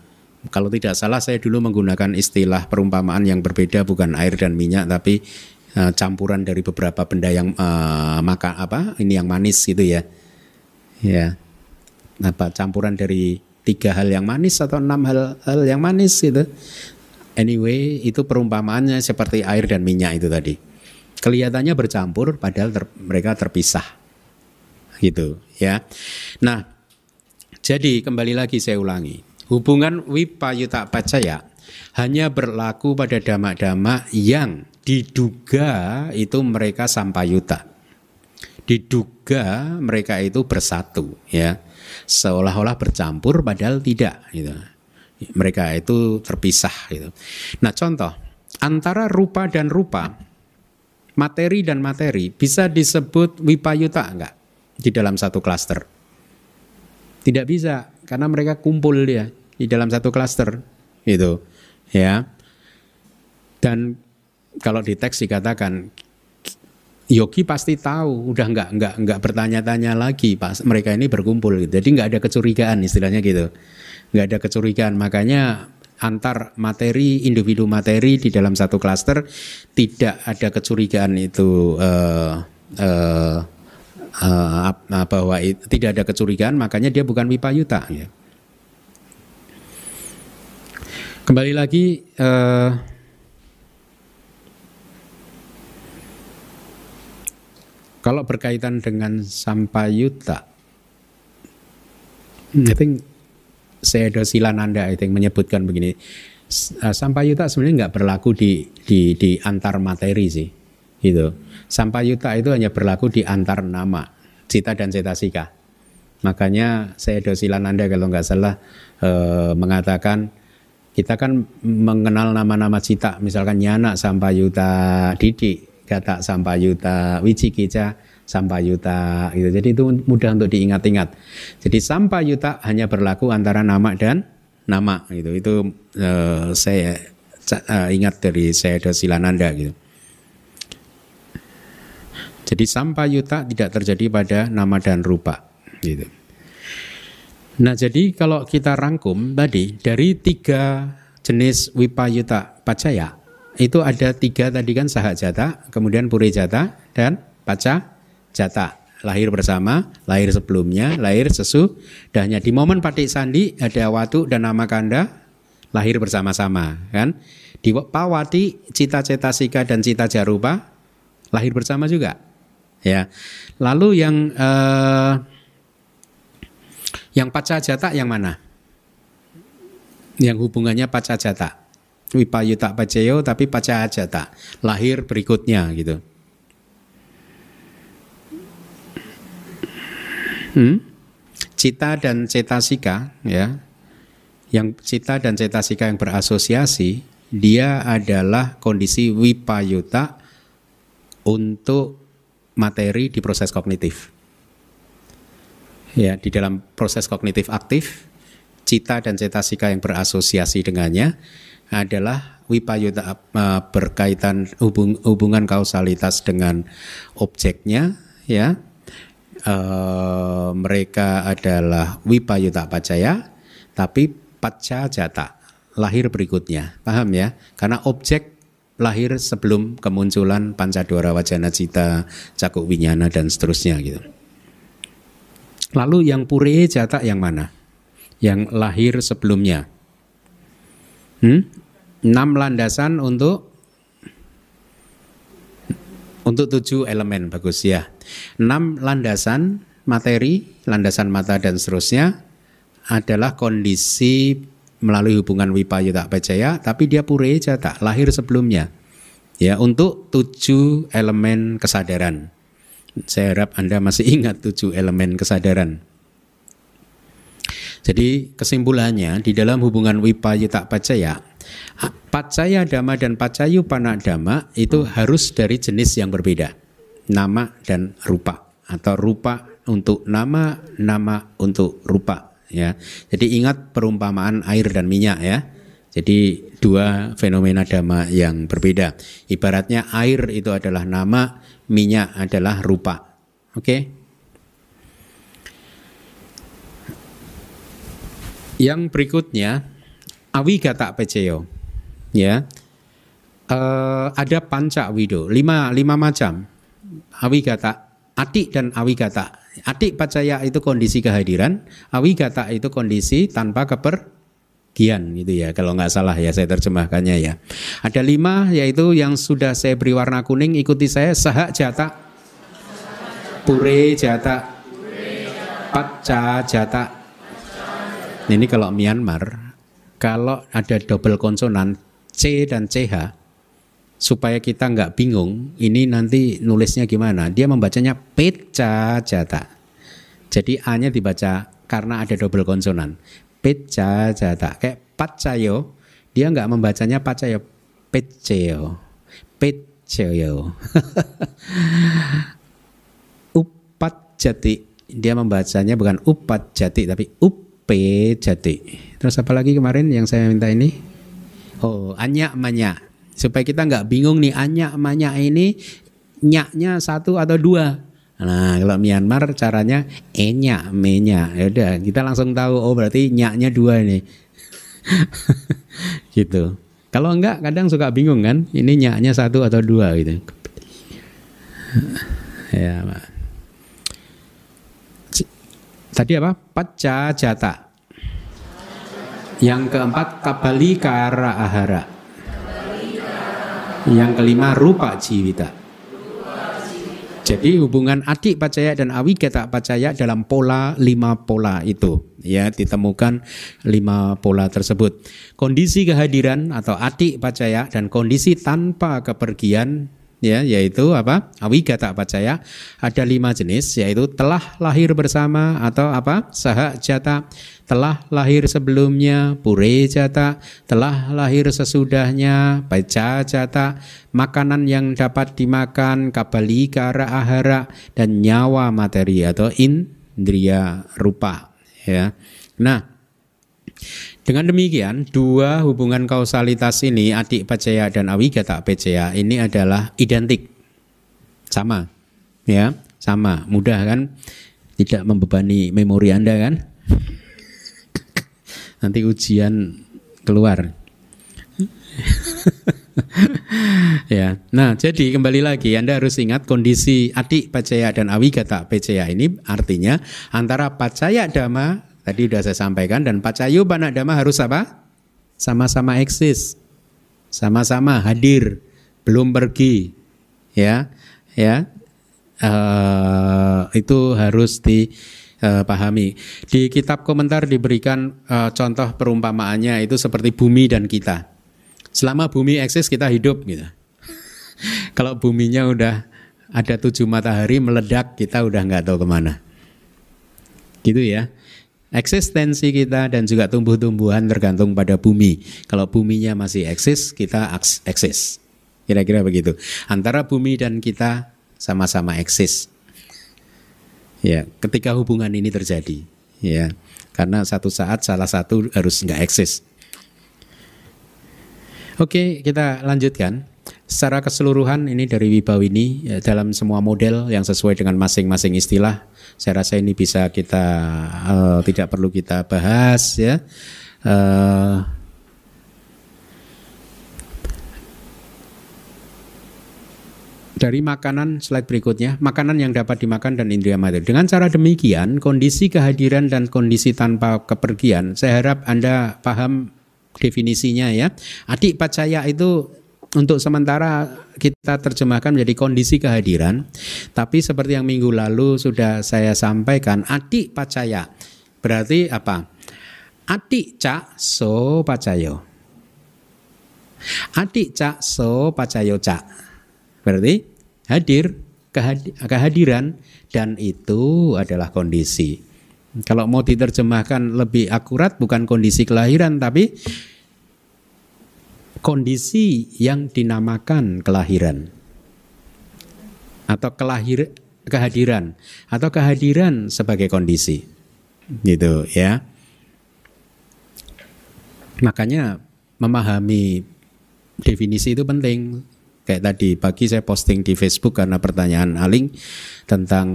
Kalau tidak salah saya dulu menggunakan istilah perumpamaan yang berbeda, bukan air dan minyak tapi campuran dari beberapa benda yang yang manis gitu ya. Ya. Campuran dari 3 hal yang manis atau 6 hal yang manis gitu. Anyway, itu perumpamaannya seperti air dan minyak itu tadi. Kelihatannya bercampur padahal mereka terpisah. Gitu ya. Nah, jadi kembali lagi saya ulangi. Hubungan Wipayuta Pacaya hanya berlaku pada dhamma-dhamma yang diduga itu mereka sampayuta. Diduga mereka itu bersatu ya. Seolah-olah bercampur padahal tidak gitu. Mereka itu terpisah gitu. Nah, contoh antara rupa dan rupa, materi dan materi bisa disebut wipayuta enggak di dalam satu klaster? Tidak bisa karena mereka kumpul dia di dalam satu klaster gitu ya. Dan kalau di teks dikatakan yogi pasti tahu, udah enggak bertanya-tanya lagi pas mereka ini berkumpul gitu. Jadi enggak ada kecurigaan istilahnya gitu. Enggak ada kecurigaan, makanya antar materi, individu materi di dalam satu klaster tidak ada kecurigaan itu bahwa tidak ada kecurigaan, makanya dia bukan wipayuta ya. Kembali lagi kalau berkaitan dengan sampayuta, I think Sayadaw Silananda menyebutkan begini, sampayuta sebenarnya nggak berlaku di antar materi sih, gitu. Sampayuta itu hanya berlaku di antar nama, cita dan cetasika. Makanya Sayadaw Silananda kalau nggak salah mengatakan kita kan mengenal nama-nama cita, misalkan nyana sampayuta, didik kata sampayuta, wicikica sampayuta gitu. Jadi itu mudah untuk diingat-ingat. Jadi sampayuta hanya berlaku antara nama dan nama gitu. Itu saya ingat dari Sayadaw Silananda gitu. Jadi sampayuta tidak terjadi pada nama dan rupa gitu. Nah, jadi kalau kita rangkum tadi dari 3 jenis wipayuta pacaya itu ada 3 tadi kan, sahajata, kemudian purejata dan pacajata. Lahir bersama, lahir sebelumnya, lahir sesudahnya. Di momen patik sandi ada watu dan nama kanda lahir bersama-sama kan. Di pawati cita cetasika dan cita jarupa lahir bersama juga. Ya. Lalu yang pacajata yang mana? Yang hubungannya pacajata. Wipayuta pacayo tapi pacajata, lahir berikutnya gitu. Cita dan cetasika ya. Yang cita dan cetasika yang berasosiasi, dia adalah kondisi wipayuta untuk materi di proses kognitif. Ya, di dalam proses kognitif aktif, cita dan cetasika yang berasosiasi dengannya adalah wipayuta berkaitan hubungan kausalitas dengan objeknya ya. Mereka adalah wipayuta pacaya tapi pacajata, lahir berikutnya. Paham ya? Karena objek lahir sebelum kemunculan pancadwara wajana cita, cakuk winyana dan seterusnya gitu. Lalu yang purejata yang mana? Yang lahir sebelumnya. 6 landasan untuk 7 elemen, bagus ya. 6 landasan materi, landasan mata dan seterusnya adalah kondisi melalui hubungan wipayuta pacaya, tapi dia purejata, lahir sebelumnya. Ya, untuk 7 elemen kesadaran. Saya harap Anda masih ingat 7 elemen kesadaran. Jadi kesimpulannya di dalam hubungan wipayuta pacaya, pacaya dhamma dan pacayupana dhamma itu harus dari jenis yang berbeda, nama dan rupa, atau rupa untuk nama, nama untuk rupa ya. Jadi ingat perumpamaan air dan minyak ya. Jadi 2 fenomena dhamma yang berbeda. Ibaratnya air itu adalah nama, minyak adalah rupa. Oke? Yang berikutnya awigata pacayo. Ya. Ada panca wido, 5 macam awigata, atik dan awigata. Atik pacaya itu kondisi kehadiran, awigata itu kondisi tanpa kepergian gitu ya, kalau nggak salah ya saya terjemahkannya ya. Ada 5, yaitu yang sudah saya beri warna kuning, ikuti saya: saha jata, pure jata, paca jata. Ini kalau Myanmar, kalau ada double konsonan C dan CH, supaya kita nggak bingung, ini nanti nulisnya gimana? Dia membacanya peca jata. Jadi A-nya dibaca karena ada double konsonan. Peca jata. Kayak pacayo, dia nggak membacanya pacayo, peceo, peceo. Upat jati, dia membacanya bukan upat jati tapi upe jati. Terus apa lagi kemarin yang saya minta ini? Oh, anyak manyak. Supaya kita nggak bingung nih, anyak manyak ini nyaknya 1 atau 2. Nah, kalau Myanmar caranya enyak menya. Ya udah, kita langsung tahu oh berarti nyaknya 2 nih. Gitu. Kalau enggak kadang suka bingung kan, ini nyaknya 1 atau 2 gitu. Ya, Pak. Tadi apa? Paca jata. Yang keempat kabali kara ahara. Yang kelima rupa jiwita. Jadi hubungan adik pacaya dan awigata pacaya dalam pola 5 pola itu ya, ditemukan 5 pola tersebut. Kondisi kehadiran atau adik pacaya dan kondisi tanpa kepergian ya, yaitu apa? Awigata pacaya ada 5 jenis, yaitu telah lahir bersama atau apa? Saha jata, telah lahir sebelumnya, pure jata, telah lahir sesudahnya, paca jata, makanan yang dapat dimakan, kabali kara ahara, dan nyawa materi atau indriya rupa ya. Nah, dengan demikian 2 hubungan kausalitas ini, adik pacaya dan awigata pacaya, ini adalah identik, sama ya, sama, mudah kan, tidak membebani memori Anda kan. Nanti ujian keluar. Ya. Nah, jadi kembali lagi Anda harus ingat kondisi adik pacaya dan awigata pacaya ini artinya antara pacaya dhamma tadi sudah saya sampaikan dan pacayo bana dhamma harus apa? Sama-sama eksis. Sama-sama hadir, belum pergi. Ya. Ya. Itu harus dipahami. Di kitab komentar diberikan contoh perumpamaannya itu seperti bumi dan kita. Selama bumi eksis kita hidup gitu. Kalau buminya udah ada 7 matahari meledak, kita udah nggak tahu kemana. Gitu ya. Eksistensi kita dan juga tumbuh-tumbuhan tergantung pada bumi. Kalau buminya masih eksis, kita eksis. Kira-kira begitu. Antara bumi dan kita sama-sama eksis. Ya, ketika hubungan ini terjadi, ya, karena satu saat salah satu harus nggak eksis. Oke, kita lanjutkan. Secara keseluruhan ini dari Wibawini ya, dalam semua model yang sesuai dengan masing-masing istilah. Saya rasa ini bisa kita tidak perlu kita bahas ya. Dari makanan, slide berikutnya, makanan yang dapat dimakan dan indriya materi. Dengan cara demikian, kondisi kehadiran dan kondisi tanpa kepergian, saya harap Anda paham definisinya ya. Adik pacaya itu untuk sementara kita terjemahkan menjadi kondisi kehadiran. Tapi seperti yang minggu lalu sudah saya sampaikan, adik pacaya berarti apa? Adik cak so pacayo. Adik cak so pacayo cak. Berarti hadir, kehadiran, dan itu adalah kondisi. Kalau mau diterjemahkan lebih akurat, bukan kondisi kelahiran, tapi kondisi yang dinamakan kelahiran. Atau kehadiran. Atau kehadiran sebagai kondisi. Gitu ya. Makanya memahami definisi itu penting. Kayak tadi pagi saya posting di Facebook karena pertanyaan Aling tentang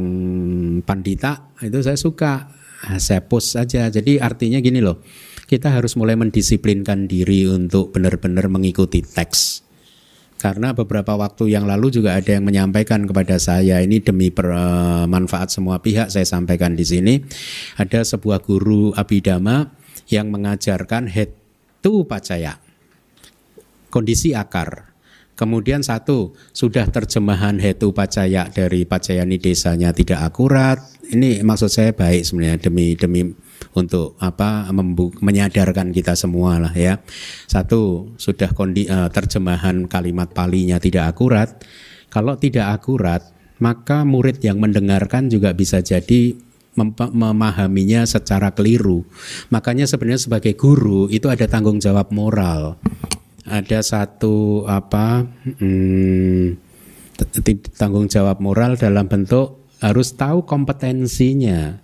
pandita, itu saya suka, saya post aja. Jadi artinya gini loh, kita harus mulai mendisiplinkan diri untuk benar-benar mengikuti teks. Karena beberapa waktu yang lalu juga ada yang menyampaikan kepada saya, ini demi bermanfaat semua pihak saya sampaikan di sini. Ada sebuah guru Abhidhamma yang mengajarkan hetu pacaya, kondisi akar. Kemudian satu, sudah terjemahan hetu pacaya dari pacayani desanya tidak akurat. Ini maksud saya baik sebenarnya demi untuk menyadarkan kita semua lah ya. Satu, sudah terjemahan kalimat palinya tidak akurat. Kalau tidak akurat, maka murid yang mendengarkan juga bisa jadi memahaminya secara keliru. Makanya sebenarnya sebagai guru itu ada tanggung jawab moral. Ada satu tanggung jawab moral dalam bentuk harus tahu kompetensinya.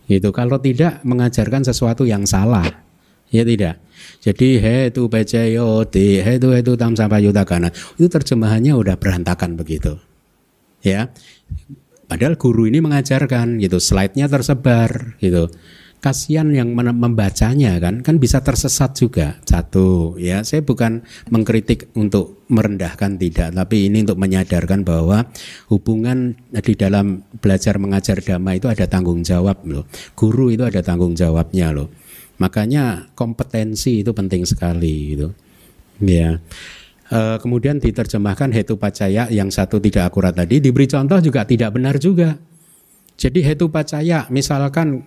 Gitu. Kalau tidak mengajarkan sesuatu yang salah, ya tidak. Jadi hetu pacayo di hetu tam sampayutakana itu terjemahannya udah berantakan begitu. Ya. Padahal guru ini mengajarkan gitu, slide-nya tersebar gitu. Kasihan yang membacanya kan bisa tersesat juga. Satu, ya, saya bukan mengkritik untuk merendahkan tidak, tapi ini untuk menyadarkan bahwa hubungan di dalam belajar mengajar dhamma itu ada tanggung jawab loh. Guru itu ada tanggung jawabnya loh. Makanya kompetensi itu penting sekali gitu. Ya. Kemudian diterjemahkan hetu pacaya yang satu tidak akurat tadi, diberi contoh juga tidak benar juga. Jadi hetu pacaya misalkan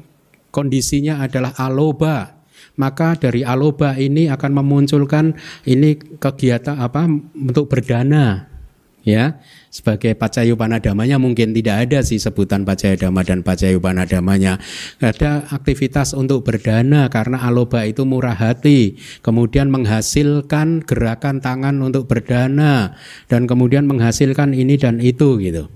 kondisinya adalah aloba, maka dari aloba ini akan memunculkan ini kegiatan untuk berdana, ya. Sebagai pacayupanadhamanya mungkin tidak ada sih sebutan pacayadhamma dan pacayupanadhammanya. Ada aktivitas untuk berdana karena aloba itu murah hati, kemudian menghasilkan gerakan tangan untuk berdana dan kemudian menghasilkan ini dan itu gitu.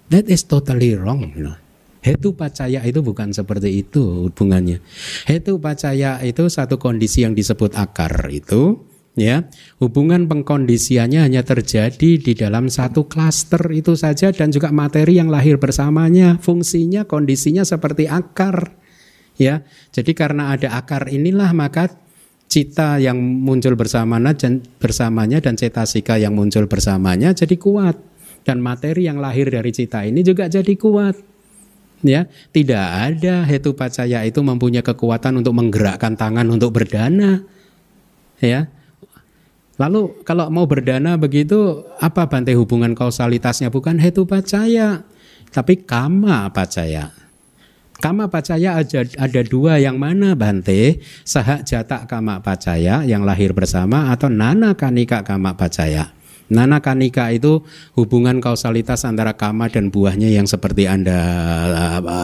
That is totally wrong, you know. Hetu pacaya itu bukan seperti itu hubungannya. Hetu pacaya itu satu kondisi yang disebut akar itu, ya. Hubungan pengkondisiannya hanya terjadi di dalam satu klaster itu saja dan juga materi yang lahir bersamanya, fungsinya, kondisinya seperti akar, ya. Jadi karena ada akar inilah maka cita yang muncul bersamanya dan cetasika yang muncul bersamanya jadi kuat dan materi yang lahir dari cita ini juga jadi kuat. Ya, tidak ada hetu pacaya itu mempunyai kekuatan untuk menggerakkan tangan untuk berdana. Ya. Lalu kalau mau berdana begitu apa Bante hubungan kausalitasnya? Bukan hetu pacaya, tapi kama pacaya. Kama pacaya ada dua, yang mana Bante? Sahak jatak kama pacaya yang lahir bersama atau nana kanika kama pacaya. Nana kanika itu hubungan kausalitas antara kama dan buahnya yang seperti Anda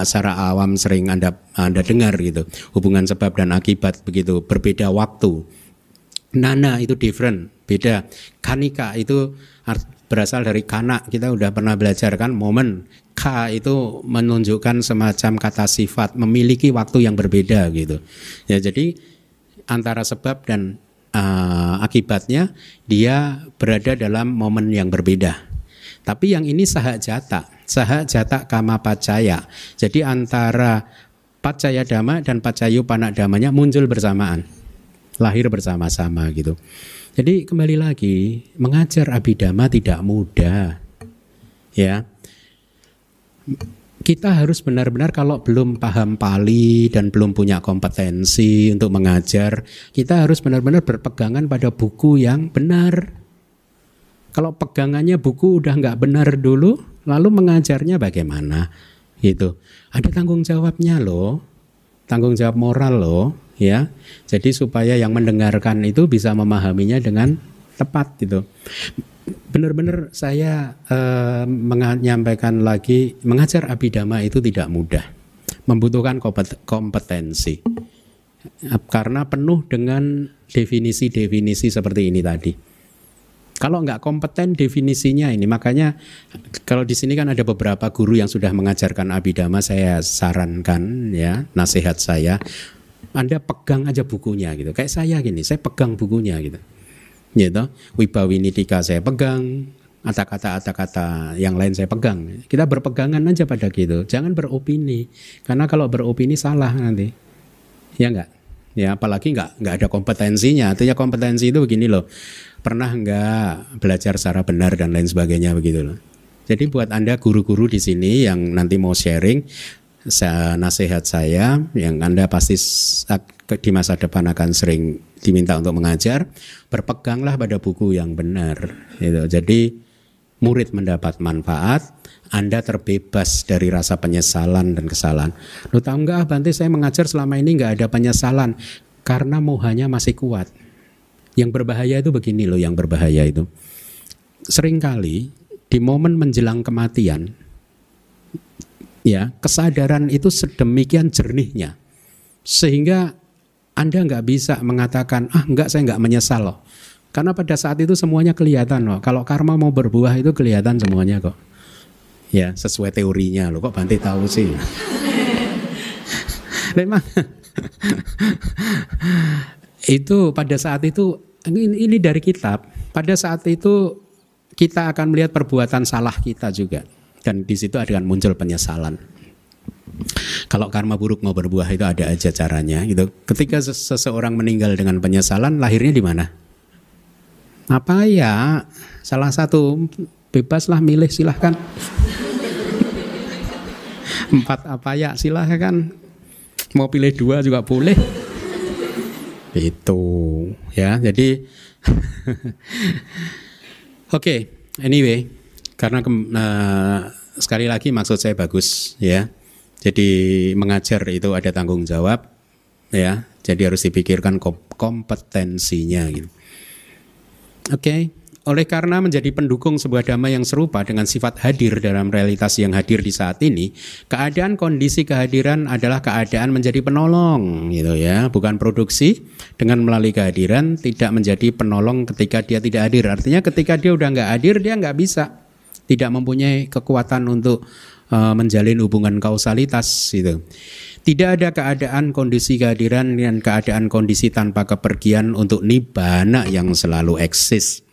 secara awam sering Anda dengar gitu. Hubungan sebab dan akibat begitu, berbeda waktu. Nana itu different, beda. Kanika itu berasal dari kana, kita udah pernah belajar kan, momen. Ka itu menunjukkan semacam kata sifat, memiliki waktu yang berbeda gitu. Ya, jadi antara sebab dan akibatnya dia berada dalam momen yang berbeda. Tapi yang ini sahak jata kama pacaya. Jadi antara pacaya dhamma dan pacayupanadhammanya muncul bersamaan, lahir bersama-sama gitu. Jadi kembali lagi, mengajar abhidhamma tidak mudah, ya. Kita harus benar-benar kalau belum paham Pali dan belum punya kompetensi untuk mengajar, kita harus benar-benar berpegangan pada buku yang benar. Kalau pegangannya buku udah nggak benar dulu, lalu mengajarnya bagaimana? Gitu. Ada tanggung jawabnya loh, tanggung jawab moral loh, ya. Jadi supaya yang mendengarkan itu bisa memahaminya dengan tepat gitu. Benar-benar saya menyampaikan lagi, mengajar abhidhamma itu tidak mudah, membutuhkan kompetensi karena penuh dengan definisi-definisi seperti ini tadi. Kalau nggak kompeten definisinya ini, makanya kalau di sini kan ada beberapa guru yang sudah mengajarkan abhidhamma, saya sarankan ya, nasihat saya, Anda pegang aja bukunya gitu. Kayak saya gini, saya pegang bukunya gitu. Gitu, Wibawinitika saya pegang, kata-kata yang lain saya pegang. Kita berpegangan aja pada gitu, jangan beropini, karena kalau beropini salah nanti, ya enggak? Ya apalagi enggak ada kompetensinya. Artinya kompetensi itu begini loh, pernah enggak belajar secara benar dan lain sebagainya begitu loh. Jadi buat Anda guru-guru di sini yang nanti mau sharing, nasihat saya yang Anda pasti di masa depan akan sering diminta untuk mengajar, berpeganglah pada buku yang benar. Gitu. Jadi murid mendapat manfaat, Anda terbebas dari rasa penyesalan dan kesalahan. Lu tahu nggak, Bante, saya mengajar selama ini nggak ada penyesalan karena mohanya masih kuat. Yang berbahaya itu begini loh, yang berbahaya itu seringkali di momen menjelang kematian, ya, kesadaran itu sedemikian jernihnya sehingga Anda nggak bisa mengatakan enggak, saya nggak menyesal loh, karena pada saat itu semuanya kelihatan loh. Kalau karma mau berbuah itu kelihatan semuanya kok, ya, sesuai teorinya loh. Kok Bante tahu sih? Memang itu pada saat itu, ini dari kitab, pada saat itu kita akan melihat perbuatan salah kita juga, dan di situ akan muncul penyesalan. Kalau karma buruk mau berbuah itu ada aja caranya gitu. Ketika seseorang meninggal dengan penyesalan, lahirnya di mana? Apa ya? Salah satu, bebaslah milih, silahkan. 4 apa ya, silahkan. Mau pilih 2 juga boleh. Itu ya, jadi oke, anyway, karena sekali lagi maksud saya bagus ya. Jadi mengajar itu ada tanggung jawab ya. Jadi harus dipikirkan kompetensinya gitu. Oke. Oleh karena menjadi pendukung sebuah dhamma yang serupa dengan sifat hadir dalam realitas yang hadir di saat ini, keadaan kondisi kehadiran adalah keadaan menjadi penolong gitu ya, bukan produksi. Dengan melalui kehadiran tidak menjadi penolong ketika dia tidak hadir. Artinya ketika dia udah nggak hadir, dia nggak bisa, tidak mempunyai kekuatan untuk menjalin hubungan kausalitas gitu. Tidak ada keadaan kondisi kehadiran dan keadaan kondisi tanpa kepergian untuk nibbana yang selalu eksis.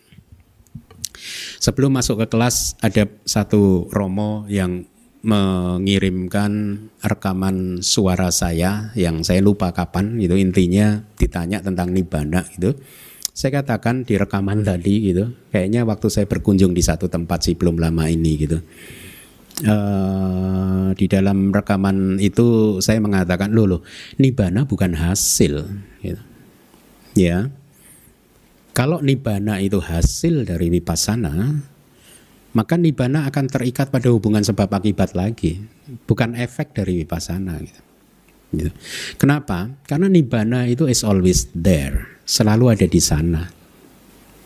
Sebelum masuk ke kelas, ada satu romo yang mengirimkan rekaman suara saya yang saya lupa kapan gitu, intinya ditanya tentang nibbana gitu. Saya katakan di rekaman tadi gitu, kayaknya waktu saya berkunjung di satu tempat sih, belum lama ini gitu. Di dalam rekaman itu saya mengatakan loh, nibbana bukan hasil gitu. Ya. Kalau nibbana itu hasil dari vipassana, maka nibbana akan terikat pada hubungan sebab akibat lagi, bukan efek dari vipassana gitu. Gitu. Kenapa? Karena nibbana itu is always there, selalu ada di sana.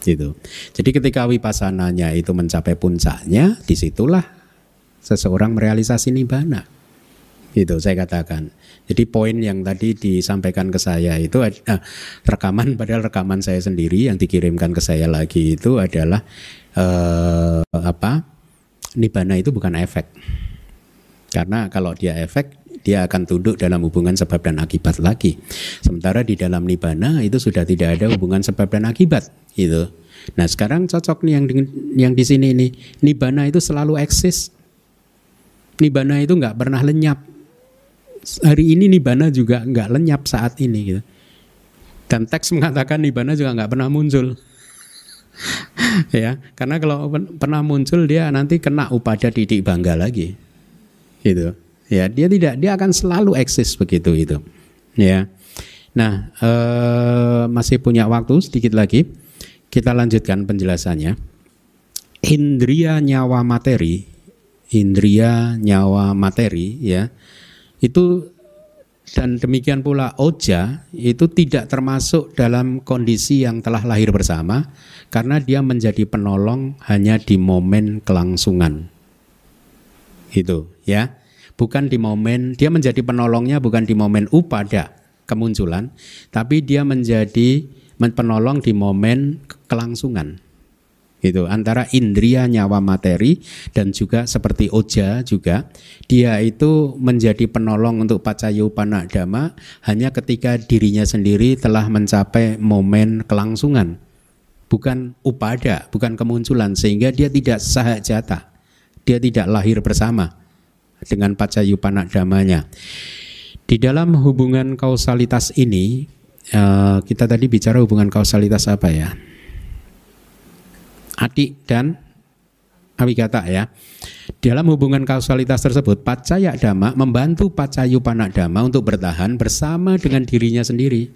Gitu. Jadi ketika vipassananya itu mencapai puncaknya, disitulah seseorang merealisasi nibbana. Gitu saya katakan. Jadi poin yang tadi disampaikan ke saya itu rekaman, padahal rekaman saya sendiri yang dikirimkan ke saya lagi itu adalah nibbana itu bukan efek. Karena kalau dia efek, dia akan tunduk dalam hubungan sebab dan akibat lagi. Sementara di dalam nibbana itu sudah tidak ada hubungan sebab dan akibat gitu. Nah, sekarang cocok nih yang di sini nih. Nibbana itu selalu eksis. Nibbana itu nggak pernah lenyap. Hari ini nibbana juga nggak lenyap saat ini gitu. Dan teks mengatakan nibbana juga nggak pernah muncul. Ya, karena kalau pernah muncul dia nanti kena upada didik bangga lagi. Gitu. Ya, dia akan selalu eksis begitu itu. Ya. Nah, masih punya waktu sedikit lagi. Kita lanjutkan penjelasannya. Indria nyawa materi ya. Itu dan demikian pula oja itu tidak termasuk dalam kondisi yang telah lahir bersama karena dia menjadi penolong hanya di momen kelangsungan. Itu ya. Bukan di momen, dia menjadi penolongnya bukan di momen upada kemunculan, tapi dia menjadi penolong di momen kelangsungan. Gitu, antara indria nyawa materi dan juga seperti oja juga, dia itu menjadi penolong untuk pacayupana dhamma hanya ketika dirinya sendiri telah mencapai momen kelangsungan, bukan upada, bukan kemunculan, sehingga dia tidak sahajata, dia tidak lahir bersama dengan pacayupana dhammanya. Di dalam hubungan kausalitas ini, kita tadi bicara hubungan kausalitas apa ya? Adik dan awigata ya. Dalam hubungan kausalitas tersebut, pacaya dhamma membantu pacayupana dhamma untuk bertahan bersama dengan dirinya sendiri.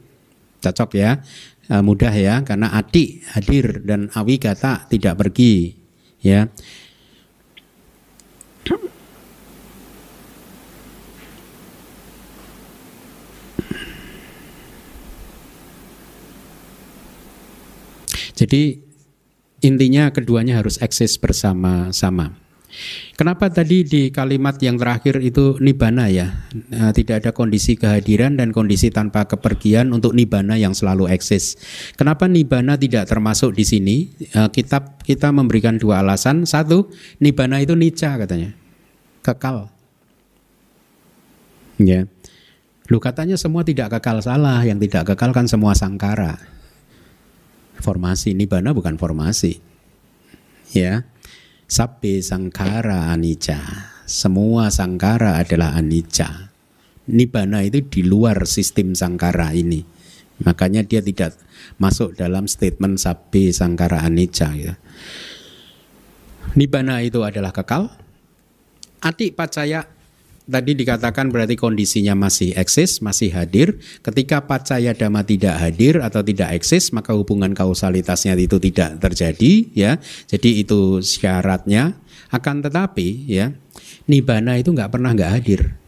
Cocok ya, mudah ya, karena ati hadir dan awigata tidak pergi ya. Jadi intinya keduanya harus eksis bersama-sama. Kenapa tadi di kalimat yang terakhir itu nibbana ya? Tidak ada kondisi kehadiran dan kondisi tanpa kepergian untuk nibbana yang selalu eksis. Kenapa nibbana tidak termasuk di sini? Kita memberikan dua alasan. Satu, nibbana itu nicca katanya, kekal. Ya, lu katanya semua tidak kekal, salah. Yang tidak kekal kan semua sangkara. Formasi nibbana bukan formasi. Ya. Sabbe sangkara anicca. Semua sangkara adalah anicca. Nibbana itu di luar sistem sangkara ini. Makanya dia tidak masuk dalam statement sabbe sangkara anicca ya. Nibbana itu adalah kekal. Ati pacaya tadi dikatakan berarti kondisinya masih eksis, masih hadir. Ketika pacaya dhamma tidak hadir atau tidak eksis, maka hubungan kausalitasnya itu tidak terjadi ya. Jadi itu syaratnya. Akan tetapi ya, nibbana itu nggak pernah nggak hadir.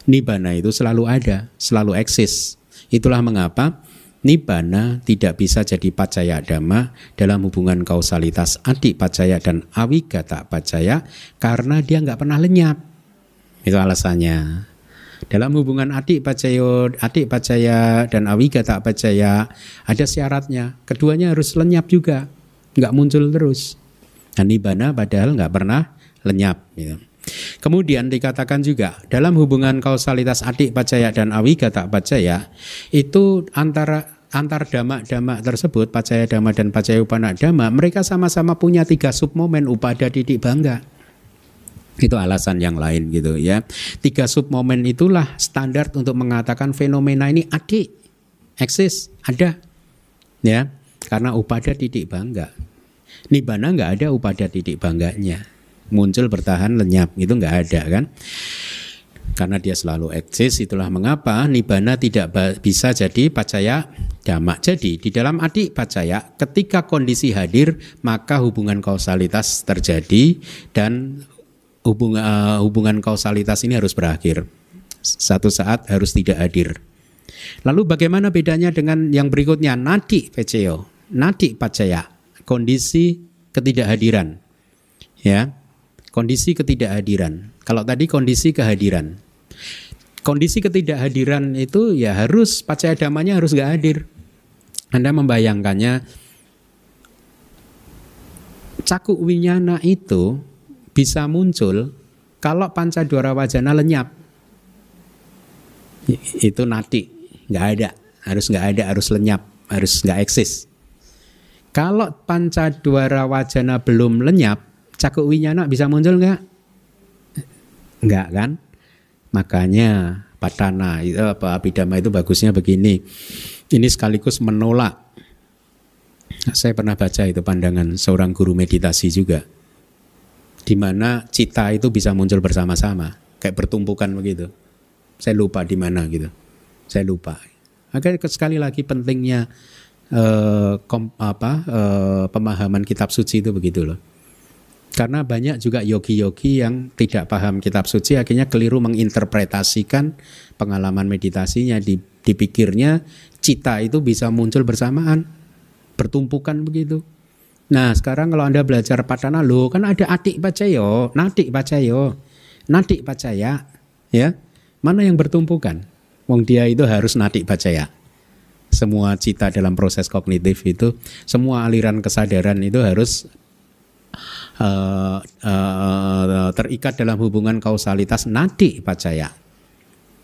Nibbana itu selalu ada, selalu eksis. Itulah mengapa nibbana tidak bisa jadi pacaya dhamma dalam hubungan kausalitas adi pacaya dan awigata pacaya, karena dia nggak pernah lenyap. Itu alasannya. Dalam hubungan adik pacaya dan awigata pacaya ada syaratnya. Keduanya harus lenyap juga, nggak muncul terus. Nah, nibbana padahal nggak pernah lenyap. Gitu. Kemudian dikatakan juga dalam hubungan kausalitas adik pacaya dan awigata pacaya itu antar dhamma tersebut, pacaya dhamma dan pacayupana dhamma, mereka sama-sama punya 3 submomen upada didik bangga. Itu alasan yang lain gitu ya. 3 submomen itulah standar untuk mengatakan fenomena ini adik, eksis, ada ya, karena upada didik bangga. Nibbana nggak ada upada didik bangganya, muncul bertahan lenyap, itu nggak ada kan, karena dia selalu eksis. Itulah mengapa nibbana tidak bisa jadi pacaya dhamma. Jadi di dalam adik pacaya, ketika kondisi hadir maka hubungan kausalitas terjadi dan hubungan kausalitas ini harus berakhir. Satu saat harus tidak hadir. Lalu bagaimana bedanya dengan yang berikutnya? Nadi peceo, nadi pacaya, kondisi ketidakhadiran. Ya, kondisi ketidakhadiran. Kalau tadi kondisi kehadiran. Kondisi ketidakhadiran itu ya harus pacaya dhammanya harus nggak hadir. Anda membayangkannya, caku winyana itu bisa muncul kalau pancadwara wajana lenyap. Itu nadi, nggak ada, harus lenyap, harus nggak eksis. Kalau pancadwara wajana belum lenyap, caku winyana bisa muncul nggak? Nggak kan? Makanya patana itu abhidhamma itu bagusnya begini. Ini sekaligus menolak. Saya pernah baca itu pandangan seorang guru meditasi juga, di mana cita itu bisa muncul bersama-sama, kayak bertumpukan begitu. Saya lupa di mana gitu. Saya lupa. Makanya sekali lagi pentingnya pemahaman kitab suci itu begitu loh. Karena banyak juga yogi-yogi yang tidak paham kitab suci akhirnya keliru menginterpretasikan pengalaman meditasinya. Dipikirnya cita itu bisa muncul bersamaan, bertumpukan begitu. Nah sekarang kalau Anda belajar patana, loh kan ada adik pacayo, nadik pacayo, nadik pacaya, ya mana yang bertumpukan? Wong dia itu harus nadik pacaya. Semua cita dalam proses kognitif itu, semua aliran kesadaran itu harus terikat dalam hubungan kausalitas nadik pacaya.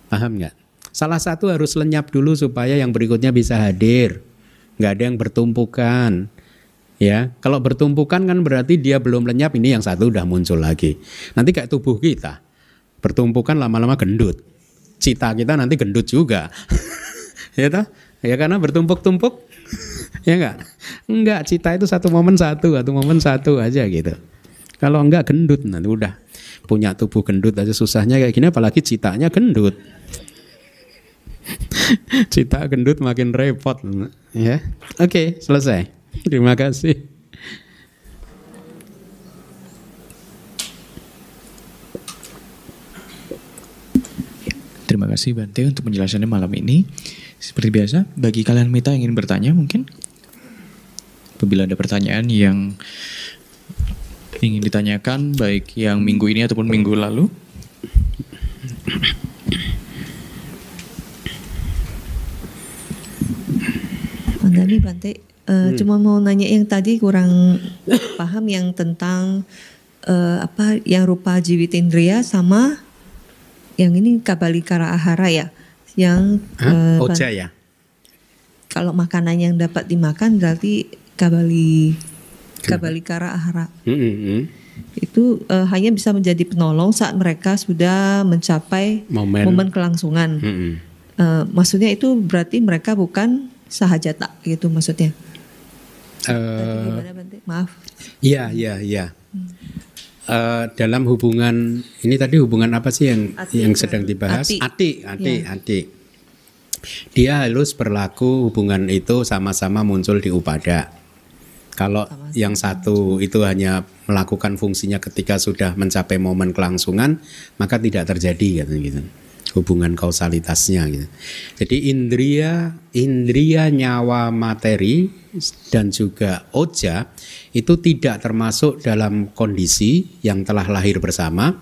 Paham nggak? Salah satu harus lenyap dulu supaya yang berikutnya bisa hadir. Nggak ada yang bertumpukan. Ya, kalau bertumpukan kan berarti dia belum lenyap, ini yang satu udah muncul lagi. Nanti kayak tubuh kita, bertumpukan lama-lama gendut. Cita kita nanti gendut juga. Ya toh? Ya karena bertumpuk-tumpuk. Ya enggak? Enggak, cita itu satu momen satu aja gitu. Kalau enggak gendut, nanti udah punya tubuh gendut aja susahnya kayak gini, apalagi citanya gendut. Cita gendut makin repot, ya. Oke, selesai. Terima kasih. Terima kasih Bante untuk penjelasannya malam ini. Seperti biasa, bagi kalian mita yang ingin bertanya mungkin, apabila ada pertanyaan yang ingin ditanyakan, baik yang minggu ini ataupun minggu lalu. Nih Bante, cuma mau nanya yang tadi kurang paham yang tentang apa yang rupa jiwitindriya sama yang ini kabalikara ahara ya, yang oja ya. Kalau makanan yang dapat dimakan berarti kabalikara ahara. Itu hanya bisa menjadi penolong saat mereka sudah mencapai momen kelangsungan. Maksudnya itu berarti mereka bukan sahajata gitu maksudnya. Maaf. Iya. Dalam hubungan ini tadi hubungan apa sih yang sedang dibahas? Ati. Dia harus berlaku hubungan itu sama-sama muncul di upada. Kalau yang satu itu hanya melakukan fungsinya ketika sudah mencapai momen kelangsungan, maka tidak terjadi gitu. Hubungan kausalitasnya gitu. Jadi indria nyawa materi dan juga oja itu tidak termasuk dalam kondisi yang telah lahir bersama,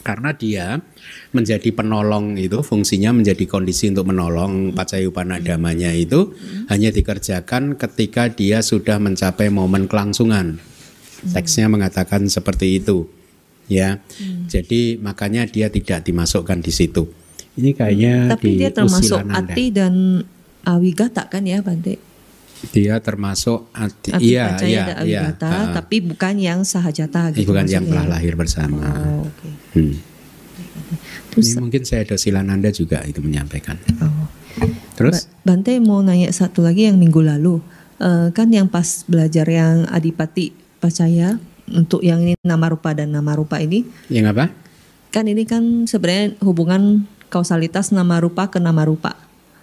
karena dia menjadi penolong, itu fungsinya menjadi kondisi untuk menolong pacayupanadamanya itu hanya dikerjakan ketika dia sudah mencapai momen kelangsungan. Teksnya mengatakan seperti itu. Ya, jadi makanya dia tidak dimasukkan di situ. Ini kayaknya tapi di dia termasuk Usilananda. ati dan awigata kan ya Bante? Dia termasuk ati, iya, tapi bukan yang sahajata gitu. Bukan yang telah lahir bersama. Okay. Terus, ini mungkin saya ada Silananda juga itu menyampaikan. Terus Bante mau nanya satu lagi yang minggu lalu, kan yang pas belajar yang adipati pacaya. Untuk yang ini nama rupa dan nama rupa ini. Yang apa? Kan ini kan sebenarnya hubungan kausalitas nama rupa ke nama rupa.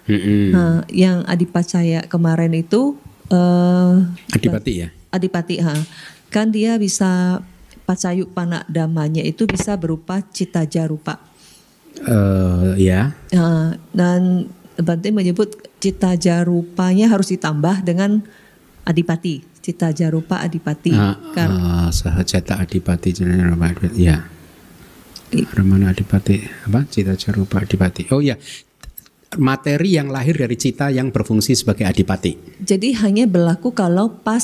Nah, yang adipacaya kemarin itu adipati ya? Adipati, kan dia bisa pacayupanadamanya itu bisa berupa cita jarupa. Ya. Dan Bante menyebut cita jarupanya harus ditambah dengan adipati. Cita jarupa adipati. Sahajata adipati ya. Ramana adipati apa? Cita jarupa adipati. Oh ya, materi yang lahir dari cita yang berfungsi sebagai adipati. Jadi hanya berlaku kalau pas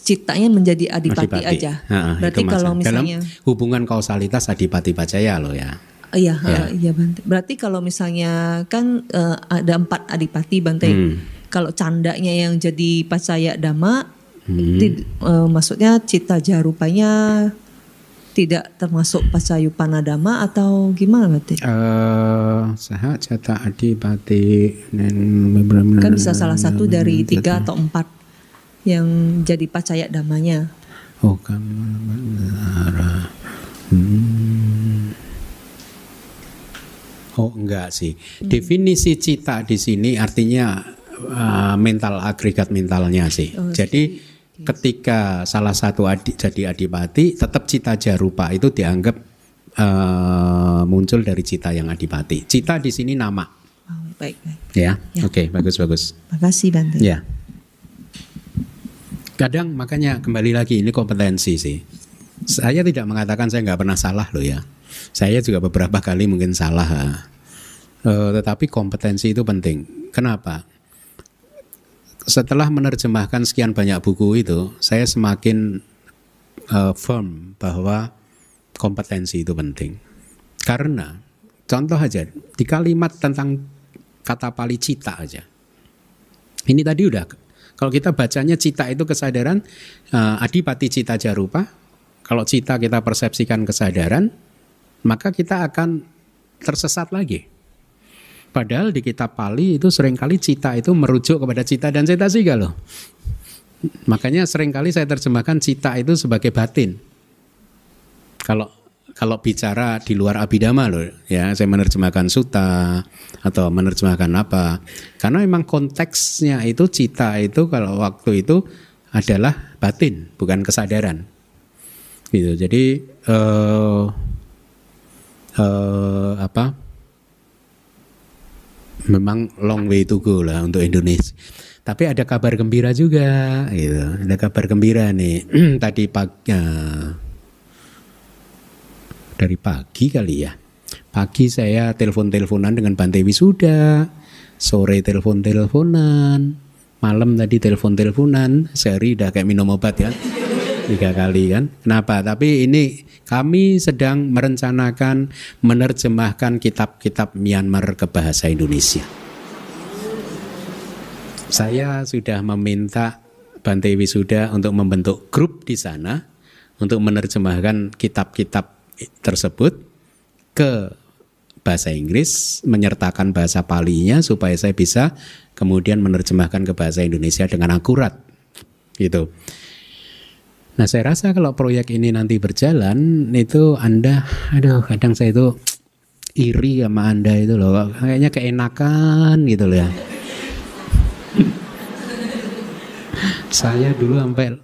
citanya menjadi adipati aja. Berarti kalau misalnya dalam hubungan kausalitas adipati pacaya loh ya. Iya Bante. Berarti kalau misalnya kan ada 4 adipati Bante. Kalau candanya yang jadi pacaya dhamma, maksudnya cita jarupanya tidak termasuk pacayupanadama atau gimana Bante? Sahajata adipati kan bisa salah satu dari 3 atau 4 yang jadi pacaya damanya. Oh, Oh enggak sih. Definisi cita di sini artinya mental, agregat mentalnya sih. Jadi ketika salah satu jadi adipati, tetap cita jarupa itu dianggap muncul dari cita yang adipati. Cita di sini nama. Baik. Ya. Oke, bagus. Makasih Bante. Ya. Kadang makanya kembali lagi ini kompetensi sih. Saya tidak mengatakan saya nggak pernah salah loh ya. Saya juga beberapa kali mungkin salah. Tetapi kompetensi itu penting. Kenapa? Setelah menerjemahkan sekian banyak buku itu, saya semakin firm bahwa kompetensi itu penting. Karena contoh aja di kalimat tentang kata Pali cita aja. Ini tadi udah, kalau kita bacanya cita itu kesadaran, adipati cita jarupa. Kalau cita kita persepsikan kesadaran, maka kita akan tersesat lagi. Padahal di kitab Pali itu seringkali cita itu merujuk kepada cita dan cetasika loh. Makanya seringkali saya terjemahkan cita itu sebagai batin. Kalau kalau bicara di luar abhidhamma loh, ya saya menerjemahkan sutta atau menerjemahkan apa, karena memang konteksnya itu cita itu kalau waktu itu adalah batin, bukan kesadaran, gitu. Jadi memang long way to go lah untuk Indonesia. Tapi ada kabar gembira juga, gitu. Ada kabar gembira nih tadi pagi. Dari pagi kali ya. Pagi saya telepon-teleponan dengan Bante Wisuda, sore telepon-teleponan, malam tadi telepon-teleponan, sehari udah kayak minum obat kan, 3 kali kan. Kenapa? Tapi ini kami sedang merencanakan menerjemahkan kitab-kitab Myanmar ke bahasa Indonesia. Saya sudah meminta Bante Wisuda untuk membentuk grup di sana untuk menerjemahkan kitab-kitab tersebut ke bahasa Inggris, menyertakan bahasa Palinya supaya saya bisa kemudian menerjemahkan ke bahasa Indonesia dengan akurat, gitu. Nah, saya rasa kalau proyek ini nanti berjalan itu Anda, kadang saya itu iri sama Anda itu loh, kayaknya keenakan gitu loh ya. Saya dulu sampai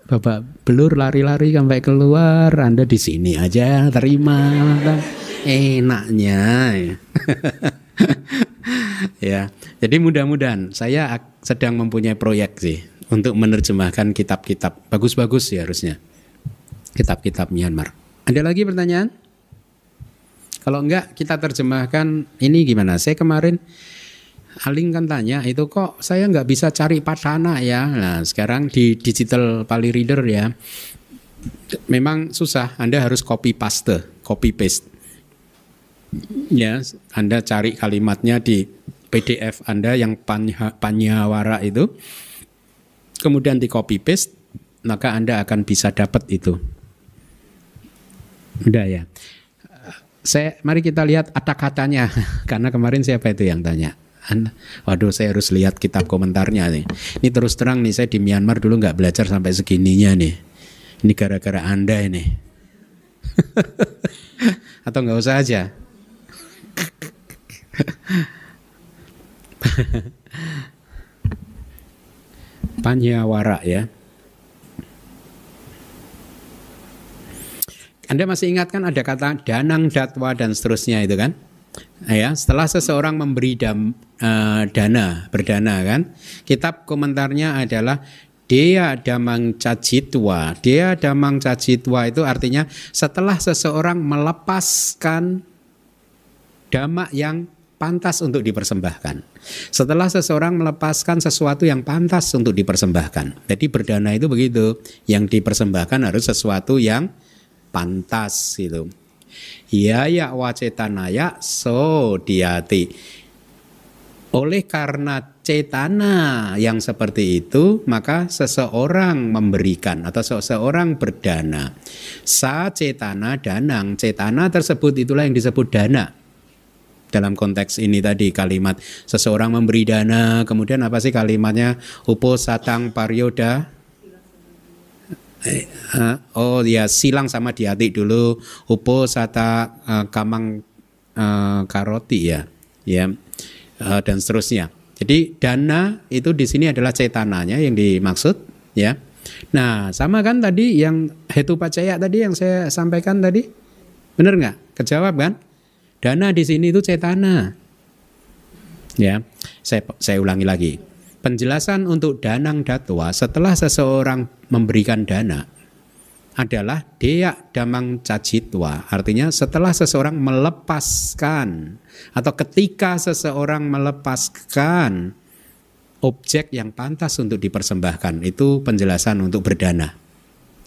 Bapak Belur lari-lari sampai keluar, Anda di sini aja terima, enaknya. Ya, jadi mudah-mudahan saya sedang mempunyai proyek sih untuk menerjemahkan kitab-kitab bagus-bagus ya harusnya, kitab-kitab Myanmar. Ada lagi pertanyaan? Kalau enggak kita terjemahkan ini gimana? Saya kemarin Aling kan tanya itu kok saya nggak bisa cari padana ya. Nah sekarang di digital Pali Reader ya memang susah. Anda harus copy paste ya. Anda cari kalimatnya di PDF Anda yang Panyawara itu, kemudian di copy paste, maka Anda akan bisa dapat itu. Udah ya. Mari kita lihat kata-katanya karena kemarin siapa itu yang tanya. Waduh, saya harus lihat kitab komentarnya nih. Ini terus terang nih, saya di Myanmar dulu nggak belajar sampai segininya nih. Ini gara-gara Anda ini. Atau nggak usah aja. Panyawara ya. Anda masih ingat kan ada kata danang datwa dan seterusnya itu kan? Ya, setelah seseorang memberi berdana kan, kitab komentarnya adalah Dea damang cacitwa. Dea damang cacitwa itu artinya setelah seseorang melepaskan dhamma yang pantas untuk dipersembahkan. Setelah seseorang melepaskan sesuatu yang pantas untuk dipersembahkan. Jadi berdana itu begitu, yang dipersembahkan harus sesuatu yang pantas gitu. Ya wacetanaya so diati. Oleh karena cetana yang seperti itu, maka seseorang memberikan atau seseorang berdana. Sa cetana danang. Cetana tersebut itulah yang disebut dana. Dalam konteks ini tadi kalimat seseorang memberi dana, kemudian apa sih kalimatnya? Upo satang paryoda. Oh ya, silang sama diati dulu. Upo sata kamang karoti ya dan seterusnya. Jadi dana itu di sini adalah cetananya yang dimaksud ya. Nah sama kan tadi yang hetu pacaya tadi yang saya sampaikan tadi, benar nggak? Kejawab kan? Dana di sini itu cetana. Ya, saya ulangi lagi. Penjelasan untuk danang datwa setelah seseorang memberikan dana adalah dea damang cacitwa. Artinya setelah seseorang melepaskan atau ketika seseorang melepaskan objek yang pantas untuk dipersembahkan. Itu penjelasan untuk berdana.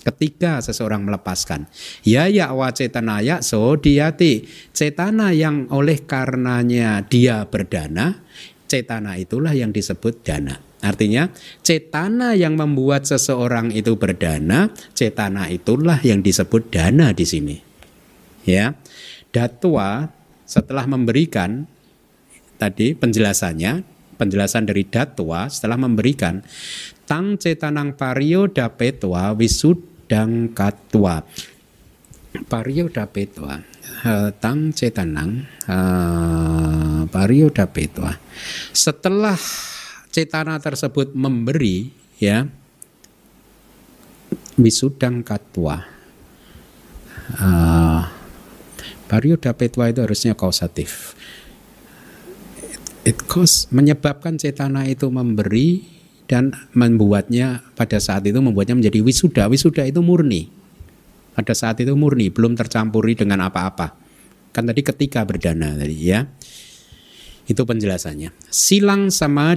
Ketika seseorang melepaskan. Ya wa cetanaya so diati. Cetana yang oleh karenanya dia berdana, cetana itulah yang disebut dana. Artinya cetana yang membuat seseorang itu berdana, cetana itulah yang disebut dana di sini. Ya. Datwa setelah memberikan tadi penjelasan dari datwa setelah memberikan tang cetanang pario dapetwa wisudang katwa. Paryodapetwa tang cetanang paryodapetwa. Setelah cetana tersebut memberi, ya, wisudang katwa. Paryodapetwa itu harusnya kausatif. It cause, menyebabkan cetana itu memberi dan membuatnya pada saat itu membuatnya menjadi wisuda. Wisuda itu murni. Pada saat itu murni, belum tercampuri dengan apa-apa. Kan tadi ketika berdana tadi, ya. Itu penjelasannya. Silang sama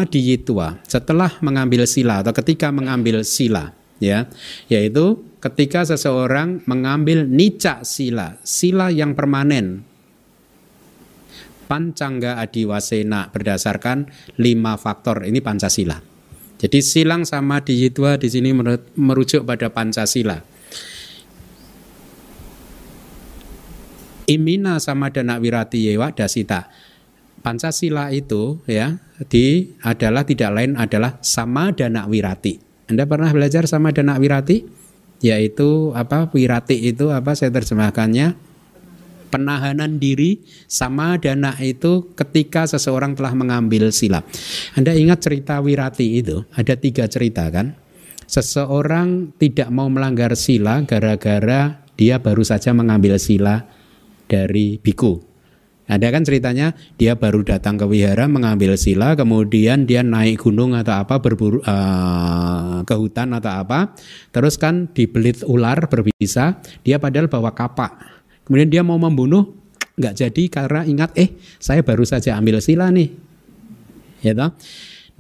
diyitwa. Setelah mengambil sila atau ketika mengambil sila, ya, yaitu ketika seseorang mengambil nica sila, sila yang permanen. Pancangga adiwasena berdasarkan 5 faktor. Ini Pancasila. Jadi silang sama diyitwa di sini merujuk pada Pancasila. Imina sama dana wirati yewa dasita. Pancasila itu, ya, adalah tidak lain adalah sama dana wirati. Anda pernah belajar sama dana wirati? Yaitu apa? Wirati itu apa? Saya terjemahkannya penahanan diri. Sama dana itu ketika seseorang telah mengambil sila. Anda ingat cerita Wirati itu? Ada 3 cerita kan? Seseorang tidak mau melanggar sila gara-gara dia baru saja mengambil sila dari biku. Ada kan ceritanya, dia baru datang ke wihara mengambil sila, kemudian dia naik gunung atau apa, berburu ke hutan atau apa, terus kan dibelit ular berbisa, dia padahal bawa kapak. Kemudian dia mau membunuh, nggak jadi karena ingat, saya baru saja ambil sila nih. Ya toh?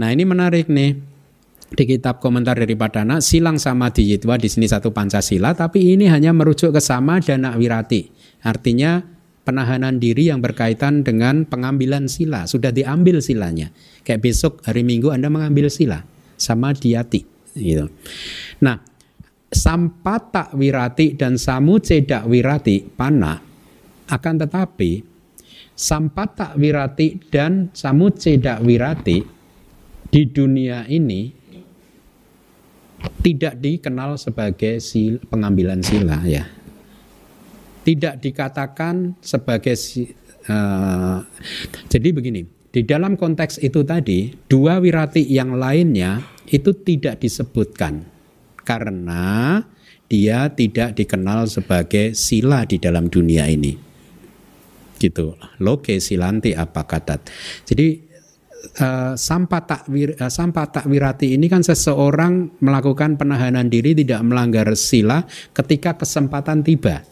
Nah ini menarik nih. Di kitab komentar dari Padana, silang sama diyitwa di sini satu Pancasila, tapi ini hanya merujuk ke sama dana wirati. Artinya penahanan diri yang berkaitan dengan pengambilan sila. Sudah diambil silanya. Kayak besok hari Minggu Anda mengambil sila. Sama diyati. Gitu. Nah, sampata wirati dan samuceda wirati pana, akan tetapi sampata wirati dan samuceda wirati di dunia ini tidak dikenal sebagai pengambilan sila, ya. Tidak dikatakan sebagai jadi begini, di dalam konteks itu tadi 2 wirati yang lainnya itu tidak disebutkan karena dia tidak dikenal sebagai sila di dalam dunia ini. Gitu. Loke silanti apa katat. Jadi sampata wirati ini kan seseorang melakukan penahanan diri tidak melanggar sila ketika kesempatan tiba.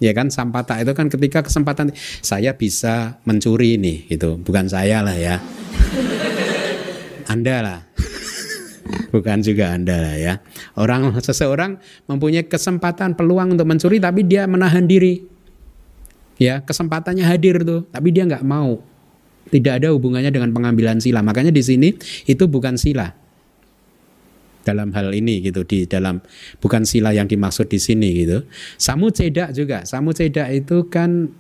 Ya kan, sampata itu kan ketika kesempatan saya bisa mencuri nih, gitu. Bukan saya lah ya. Anda lah. Bukan juga Anda lah ya. Seseorang mempunyai kesempatan peluang untuk mencuri tapi dia menahan diri. Ya, kesempatannya hadir tuh, tapi dia nggak mau. Tidak ada hubungannya dengan pengambilan sila. Makanya di sini itu bukan sila. Dalam hal ini gitu, di dalam bukan sila yang dimaksud di sini gitu. Samuceda juga. Samuceda itu kan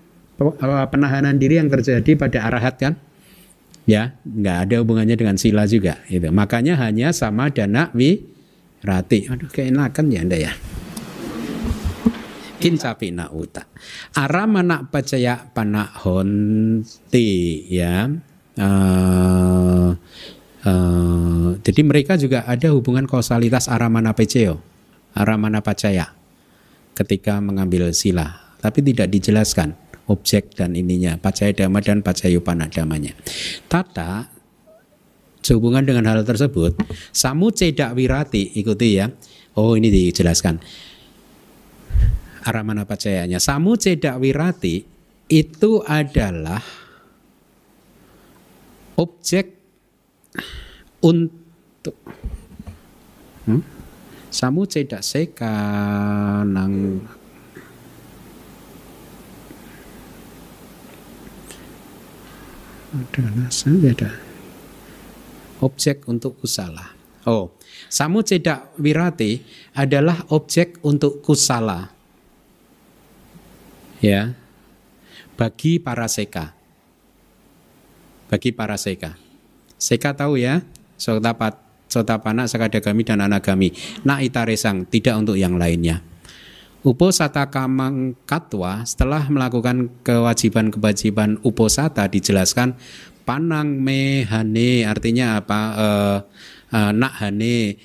penahanan diri yang terjadi pada arahat kan? Ya, nggak ada hubungannya dengan sila juga gitu. Makanya hanya sama dana wirati. Aduh, keenakan ya Anda ya. Kincapina uta. Aramana pacaya panahonti, ya. Jadi mereka juga ada hubungan kausalitas aramana peceo, aramana pacaya ketika mengambil sila, tapi tidak dijelaskan objek dan ininya, pacaya dhamma dan pacayupana dhammanya. Tata sehubungan dengan hal tersebut, samuceda wirati, ikuti ya. Oh, ini dijelaskan. Aramana pacayanya. Samuceda wirati itu adalah objek untuk samuceda seka nang ada objek untuk kusala. Oh, samuceda wirati adalah objek untuk kusala. Ya. Bagi para seka. Bagi para seka. Seka tahu ya, sotapana, sakadagami dan anagami. Na itaresang, tidak untuk yang lainnya. Uposata kamang katwa, setelah melakukan kewajiban-kewajiban uposata dijelaskan panang me hane, artinya apa? Nak hane,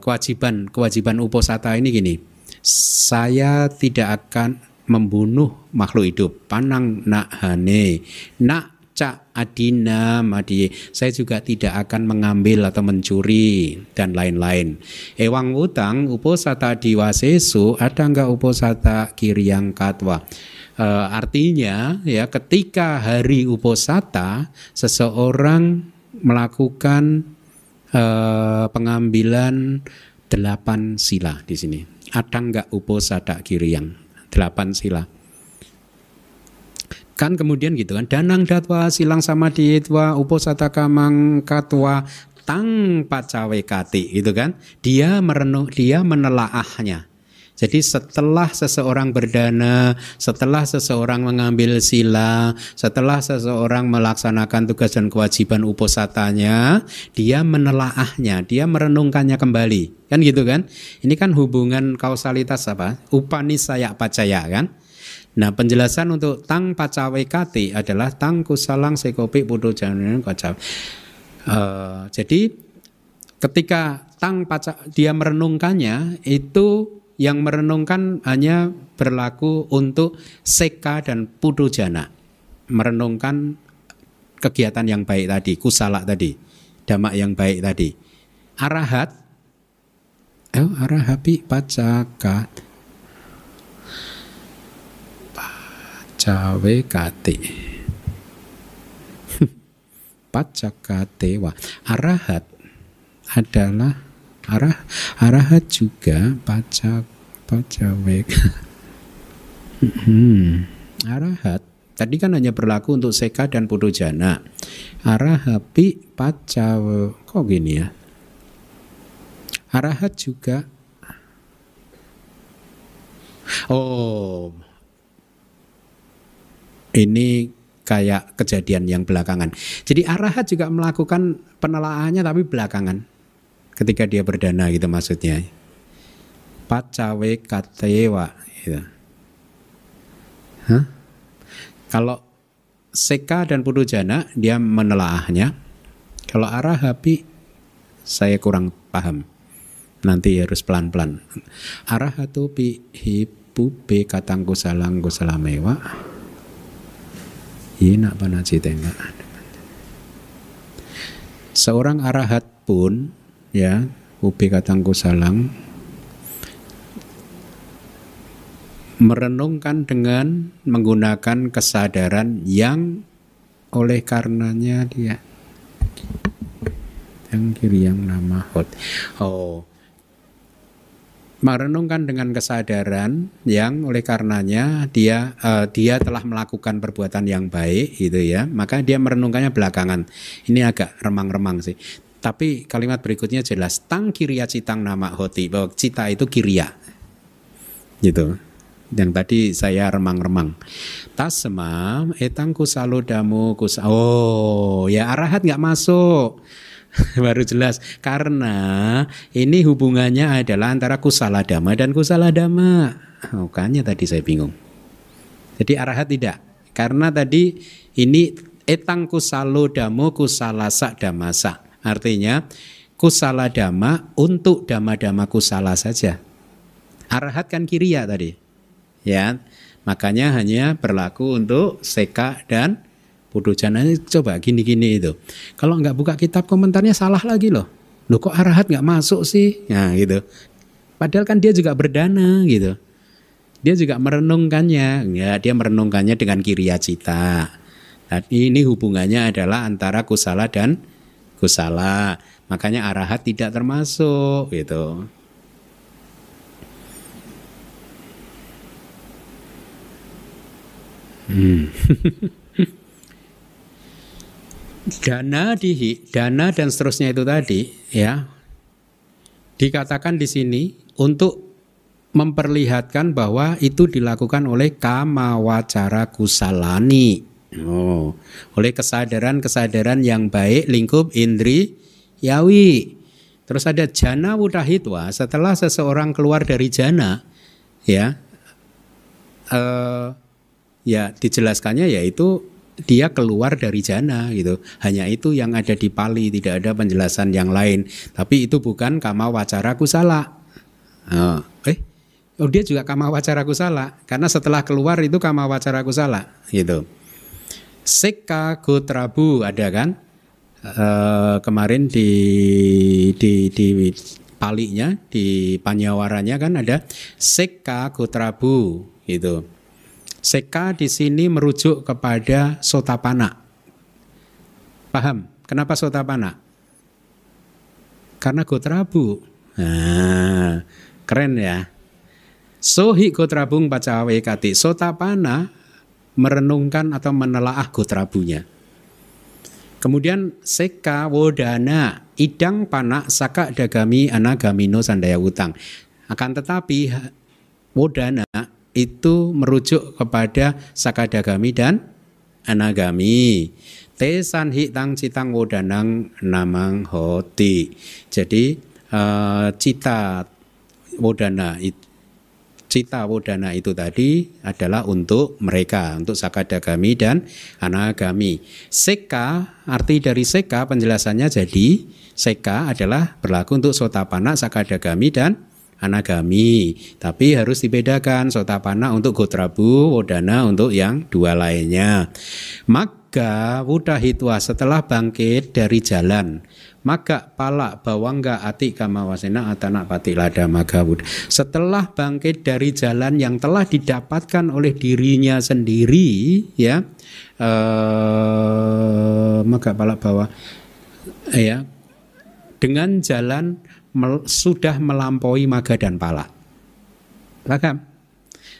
kewajiban uposata ini gini. Saya tidak akan membunuh makhluk hidup. Panang nak hane, nak cak adina madi, saya juga tidak akan mengambil atau mencuri dan lain-lain. Ewang utang uposata diwasesu, ada enggak uposata kiriyang katwa? Artinya ya, ketika hari uposata seseorang melakukan pengambilan 8 sila di sini. Ada enggak uposata kiriyang 8 sila? Kan kemudian gitu kan, danang datwa silang sama dietwa uposata kamang katwa tang pacawe kati gitu kan, dia menelaahnya. Jadi setelah seseorang berdana, setelah seseorang mengambil sila, setelah seseorang melaksanakan tugas dan kewajiban uposatanya, dia menelaahnya, dia merenungkannya kembali, kan gitu kan. Ini kan hubungan kausalitas apa? Upanisaya pacaya kan. Nah, penjelasan untuk tang pacawe kati adalah tang kusalang sekopi putu janan kacaw. Jadi ketika dia merenungkannya, itu yang merenungkan hanya berlaku untuk seka dan putu jana. Merenungkan kegiatan yang baik tadi, kusala tadi, dhamma yang baik tadi. Arahat, arahapi pacakat. Cawe kate pacakatewa, arahat adalah arahat juga pacawe. Arahat tadi kan hanya berlaku untuk seka dan pudojana. Arahapi pacawe, kok gini ya? Arahat juga. Ini kayak kejadian yang belakangan. Jadi arahat juga melakukan penelaahannya tapi belakangan. Ketika dia berdana gitu maksudnya. Pacawe katewa gitu. Kalau seka dan pudujana dia menelaahnya. Kalau arahapi saya kurang paham. Nanti harus pelan-pelan. Arahatu pi hipupe katang kusalang kusalamewa. Ina panacitenga. Seorang arahat pun ya, upi katang kusalang, merenungkan dengan menggunakan kesadaran yang oleh karenanya dia yang kiri yang nama hot. Merenungkan dengan kesadaran yang oleh karenanya dia telah melakukan perbuatan yang baik gitu ya, maka dia merenungkannya belakangan. Ini agak remang-remang sih. Tapi kalimat berikutnya jelas tang kiriya citang nama hoti, bahwa cita itu kiriya. Gitu. Yang tadi saya remang-remang. Tasma etang kusalodamu ya arahat nggak masuk. Baru jelas karena ini hubungannya adalah antara kusala dhamma dan kusala dhamma. Makanya tadi saya bingung. Jadi arahat tidak. Karena tadi ini etang kusalo dhammo kusalasa dhammasa. Artinya kusala dhamma untuk dhamma-dhamma kusala saja. Arahat kan kiriya tadi. Ya. Makanya hanya berlaku untuk seka dan pudojana. Coba gini-gini itu. Kalau nggak buka kitab komentarnya salah lagi loh. Loh kok arahat nggak masuk sih? Nah gitu. Padahal kan dia juga berdana gitu. Dia juga merenungkannya. Ya, dia merenungkannya dengan kiriya cita. Dan ini hubungannya adalah antara kusala dan kusala. Makanya arahat tidak termasuk gitu. Dana dan seterusnya itu tadi ya dikatakan di sini untuk memperlihatkan bahwa itu dilakukan oleh kamawacara kusalani, oleh kesadaran yang baik lingkup indri yawi. Terus ada jana wudahitwa, setelah seseorang keluar dari jana, ya. Ya dijelaskannya yaitu dia keluar dari jana gitu. Hanya itu yang ada di Pali, tidak ada penjelasan yang lain. Tapi itu bukan kama wacara kusala. Dia juga kama wacara kusala karena setelah keluar itu kama wacara kusala gitu. Seka gotrabu ada kan? Kemarin di Palinya, di Panyawaranya kan ada Seka gotrabu gitu. Seka di sini merujuk kepada Sotapana. Paham? Kenapa Sotapana? Karena Gotrabu. Nah, keren ya. Sohi Gotrabung pacawe kati. Sotapana merenungkan atau menelaah Gotrabunya. Kemudian Seka wodana idang pana saka dagami anagamino sandaya utang. Akan tetapi wodana itu merujuk kepada sakadagami dan anagami. Te sanhi tang citang wodanang namang hoti. Jadi cita wodana itu tadi adalah untuk mereka, untuk sakadagami dan anagami. Seka, arti dari seka penjelasannya jadi seka adalah berlaku untuk sotapana, sakadagami dan anagami, tapi harus dibedakan sotapana untuk gotrabu, wodana untuk yang dua lainnya. Maka wudahitwa setelah bangkit dari jalan, maka pala bawangga ati kamawasena atana pati lada maga wud. Setelah bangkit dari jalan yang telah didapatkan oleh dirinya sendiri, ya, maka pala bawah, ya, dengan jalan sudah melampaui maga dan pala. Paham?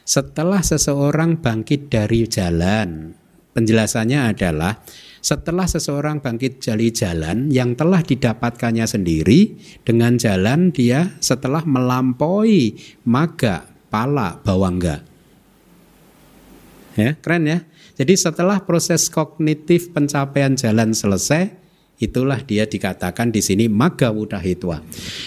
Setelah seseorang bangkit dari jalan, penjelasannya adalah setelah seseorang bangkit dari jalan yang telah didapatkannya sendiri, dengan jalan dia setelah melampaui maga, pala, bawangga. Ya, keren ya. Jadi setelah proses kognitif pencapaian jalan selesai, itulah dia dikatakan di sini maga wudahitwa.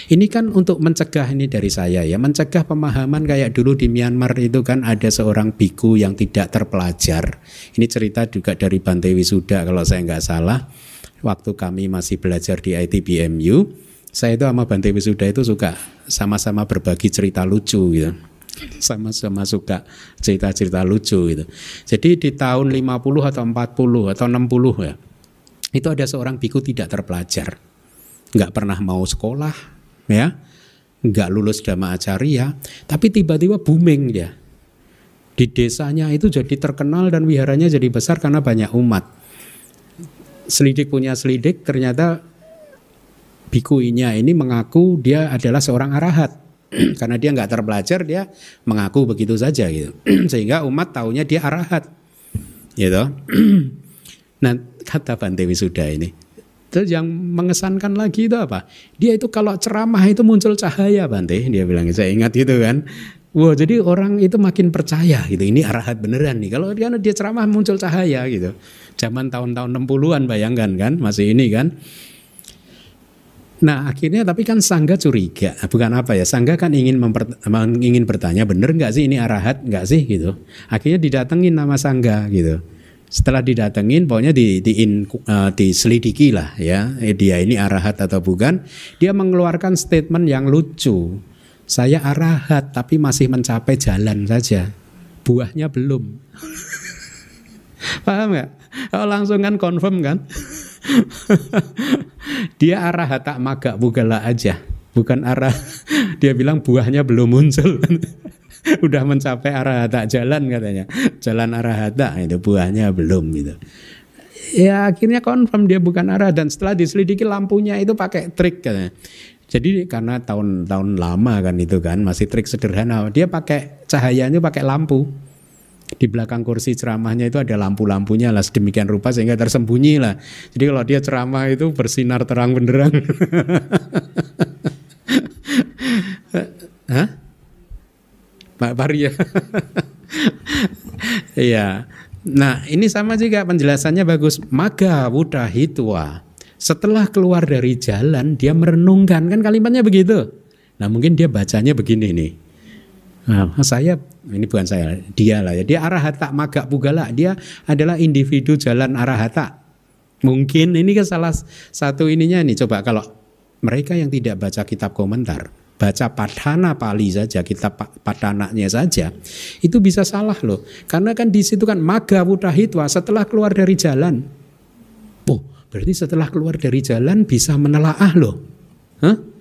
Ini kan untuk mencegah, ini dari saya ya, mencegah pemahaman kayak dulu di Myanmar itu kan ada seorang biku yang tidak terpelajar. Ini cerita juga dari Bante Wisuda kalau saya nggak salah. Waktu kami masih belajar di ITBMU, saya itu sama Bante Wisuda itu suka sama-sama berbagi cerita lucu gitu. Sama-sama suka cerita-cerita lucu gitu. Jadi di tahun 50 atau 40 atau 60 ya, itu ada seorang biku tidak terpelajar, nggak pernah mau sekolah, ya, nggak lulus Dhamma Acarya, tapi tiba-tiba booming dia. Di desanya itu jadi terkenal dan wiharanya jadi besar karena banyak umat. Selidik punya selidik, ternyata bikuinya ini mengaku dia adalah seorang arahat. Karena dia nggak terpelajar, dia mengaku begitu saja gitu. Sehingga umat taunya dia arahat, gitu. Nah, kata Bante Wisuda ini, terus yang mengesankan lagi itu apa? Dia itu kalau ceramah itu muncul cahaya, Bante. Dia bilang, saya ingat itu kan. Wah, jadi orang itu makin percaya gitu. Ini arahat beneran nih. Kalau dia ceramah muncul cahaya gitu. Zaman tahun-tahun 60-an bayangkan kan, masih ini kan. Nah akhirnya tapi kan Sangga curiga, bukan apa ya, Sangga kan ingin bertanya, bener nggak sih ini arahat nggak sih gitu. Akhirnya didatengin nama Sangga gitu. Setelah didatengin, pokoknya diselidiki lah ya, dia ini arahat atau bukan. Dia mengeluarkan statement yang lucu. Saya arahat tapi masih mencapai jalan saja, buahnya belum. Paham nggak? Oh, langsung kan confirm kan? Dia arahat tak maga bugala aja, bukan arah. Dia bilang buahnya belum muncul. Udah mencapai arahata jalan katanya, jalan arahata itu buahnya belum gitu. Ya akhirnya confirm dia bukan arahat, dan setelah diselidiki lampunya itu pakai trik katanya. Jadi karena tahun-tahun lama kan itu kan masih trik sederhana, dia pakai cahayanya pakai lampu. Di belakang kursi ceramahnya itu ada lampu-lampunya lah sedemikian rupa sehingga tersembunyi lah. Jadi kalau dia ceramah itu bersinar terang benderang. Hah? Pak Parya. Iya. Nah, ini sama juga penjelasannya bagus. Maga wudahitwa. Setelah keluar dari jalan dia merenungkan, kan kalimatnya begitu. Nah, mungkin dia bacanya begini nih. Nah, saya ini bukan saya, dia lah ya. Dia arahata magga pugala, dia adalah individu jalan arahata. Mungkin ini kan salah satu ininya nih. Coba kalau mereka yang tidak baca kitab komentar, baca Padhana Pali saja, kitab Padhananya saja, itu bisa salah loh. Karena kan di situ kan magga wudahitwa, setelah keluar dari jalan. Oh, berarti setelah keluar dari jalan bisa menelaah loh. Hah?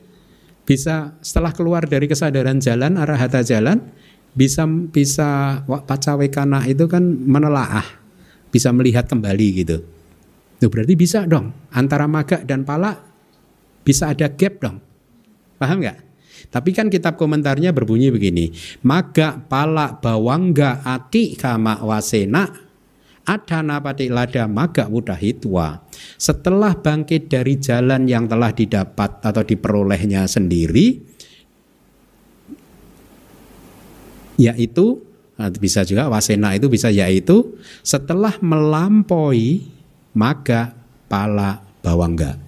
Bisa setelah keluar dari kesadaran jalan, arahata jalan, bisa pacawekana itu kan menelaah, bisa melihat kembali gitu. Itu berarti bisa dong, antara magga dan pala bisa ada gap dong. Paham nggak? Tapi kan kitab komentarnya berbunyi begini, magga pala bawangga ati kama wasena adhana patilada magga wudahitwa. Setelah bangkit dari jalan yang telah didapat atau diperolehnya sendiri, yaitu bisa juga wasena itu bisa yaitu setelah melampaui magga pala bawangga.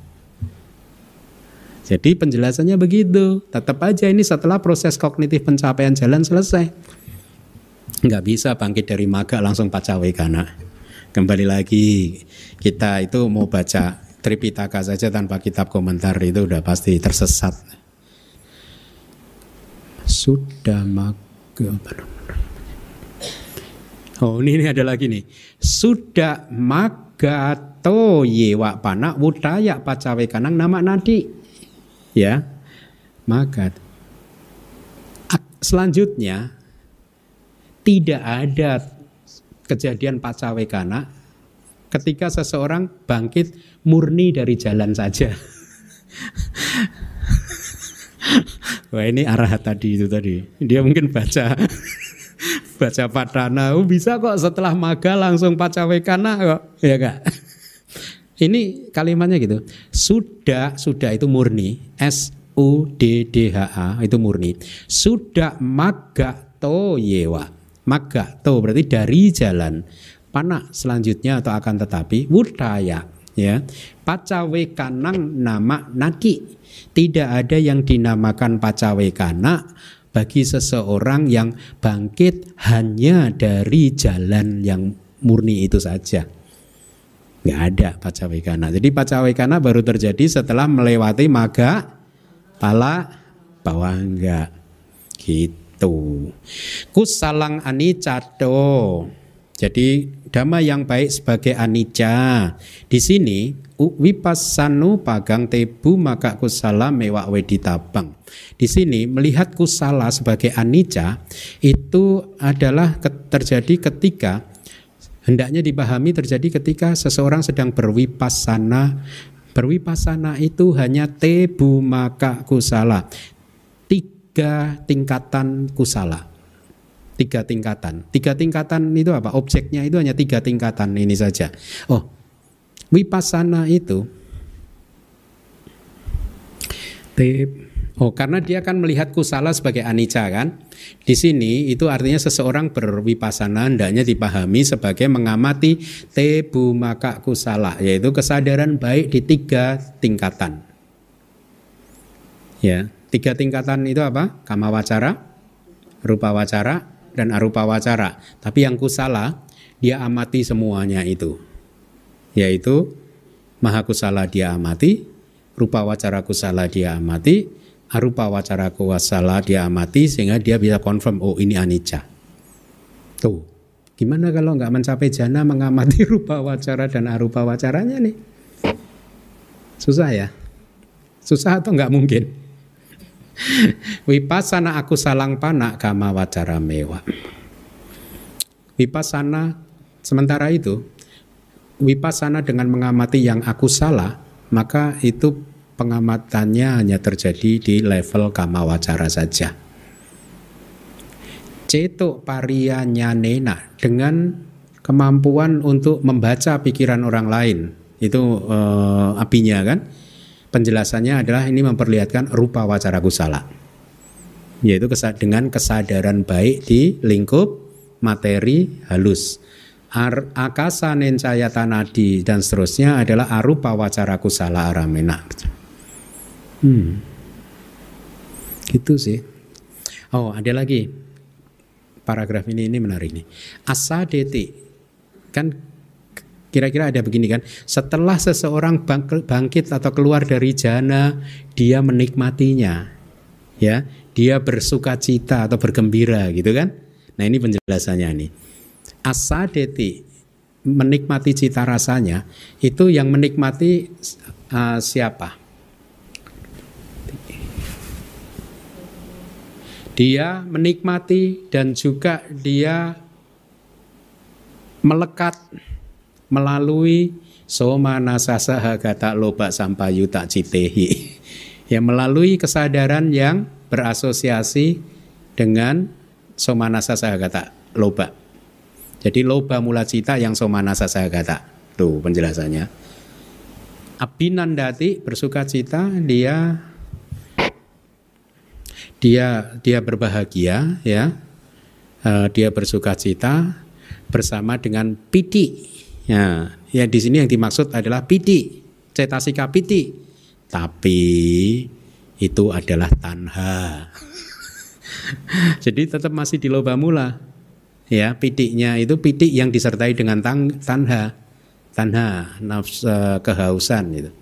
Jadi penjelasannya begitu. Tetap aja ini setelah proses kognitif pencapaian jalan selesai. Nggak bisa bangkit dari magga langsung pacawekana. Kembali lagi, kita itu mau baca Tripitaka saja tanpa kitab komentar itu udah pasti tersesat. Sudah magga. Oh ini ada lagi nih. Sudah magga to yewa pana wudaya pacawekanang nama nadi. Ya, magga. Selanjutnya tidak ada kejadian pacawekana ketika seseorang bangkit murni dari jalan saja. Wah ini arah tadi itu tadi. Dia mungkin baca Padhana, bisa kok setelah magga langsung pacawekana kok, ya kak. Ini kalimatnya gitu. Sudah itu murni, SUDDHA itu murni. Sudah magga to yewa. Magga to berarti dari jalan. Pana selanjutnya atau akan tetapi wudaya ya. Pacawekanang nama naki. Tidak ada yang dinamakan pacawekana bagi seseorang yang bangkit hanya dari jalan yang murni itu saja. Nggak ada pacawekana. Jadi pacawekana baru terjadi setelah melewati magga pala bawangga. Gitu. Kusalang aniccato. Jadi dhamma yang baik sebagai anicca. Di sini vipassanu pagang tebu maka kusala mewak weditabang. Di sini melihat kusala sebagai anicca itu adalah terjadi ketika hendaknya dipahami terjadi ketika seseorang sedang bervipassana. Bervipassana itu hanya tebu maka kusala. 3 tingkatan kusala. 3 tingkatan. 3 tingkatan itu apa? Objeknya itu hanya 3 tingkatan ini saja. Oh, vipassana itu karena dia akan melihat kusala sebagai anicca kan. Di sini itu artinya seseorang bervipassana hendaknya dipahami sebagai mengamati tebu maka kusala, yaitu kesadaran baik di 3 tingkatan. Ya, 3 tingkatan itu apa? Kama wacara, rupa wacara, dan arupa wacara. Tapi yang kusala dia amati semuanya itu. Yaitu maha kusala dia amati, rupa wacara kusala dia amati, arupa wacara kusala dia amati, sehingga dia bisa confirm oh ini anicca. Tuh, gimana kalau nggak mencapai jana mengamati rupa wacara dan arupa wacaranya nih? Susah ya? Susah atau nggak mungkin? Vipassana aku salang pana kama wacara mewa. Vipassana sementara itu vipassana dengan mengamati yang aku salah, maka itu pengamatannya hanya terjadi di level kama wacara saja. Ceto paria nyanena dengan kemampuan untuk membaca pikiran orang lain. Itu apinya kan. Penjelasannya adalah ini memperlihatkan rupa wacara kusala, yaitu dengan kesadaran baik di lingkup materi halus. Akasa nencayata nadi dan seterusnya adalah arupa wacara kusala aramena. Gitu sih. Oh ada lagi paragraf ini menarik nih. Asadeti kan kira-kira ada begini kan, setelah seseorang bangkit atau keluar dari jana, dia menikmatinya, ya, dia bersuka cita atau bergembira gitu kan. Nah ini penjelasannya nih. Asadeti, menikmati cita rasanya, itu yang menikmati siapa? Dia menikmati dan juga dia melekat melalui somanasa sahagata loba sampayuta citehi, ya, melalui kesadaran yang berasosiasi dengan somanasa sahagata loba. Jadi loba mula cita yang somanasa sahagata. Tuh penjelasannya. Abhinandati, bersuka cita, dia berbahagia, ya, dia bersuka cita bersama dengan piti. Ya, di sini yang dimaksud adalah piti, cetasika piti. Tapi itu adalah tanha. Jadi tetap masih di loba mula. Ya, pitiknya itu pitik yang disertai dengan tanha, nafsu kehausan gitu.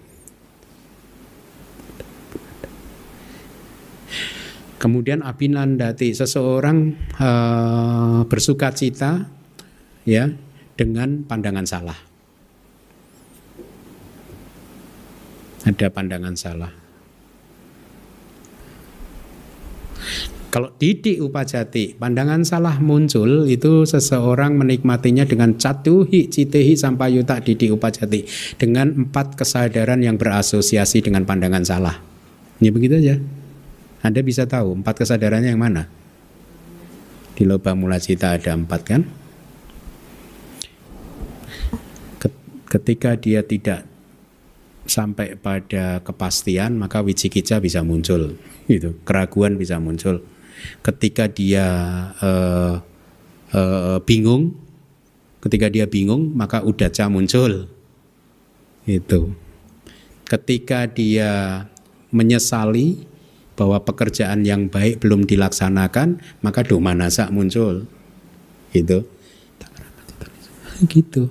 Kemudian abhinandati, seseorang bersuka cita, ya, dengan pandangan salah. Ada pandangan salah. Kalau didi upajati, pandangan salah muncul, itu seseorang menikmatinya dengan catuhi citehi sampayuta didi upajati, dengan 4 kesadaran yang berasosiasi dengan pandangan salah. Ini begitu aja. Anda bisa tahu 4 kesadarannya yang mana? Di loba mula cita ada 4 kan? Ketika dia tidak sampai pada kepastian, maka wicikicca bisa muncul, gitu. Keraguan bisa muncul. Ketika dia bingung, maka udaca muncul. Itu. Ketika dia menyesali bahwa pekerjaan yang baik belum dilaksanakan, maka domanasa muncul. Gitu. Gitu.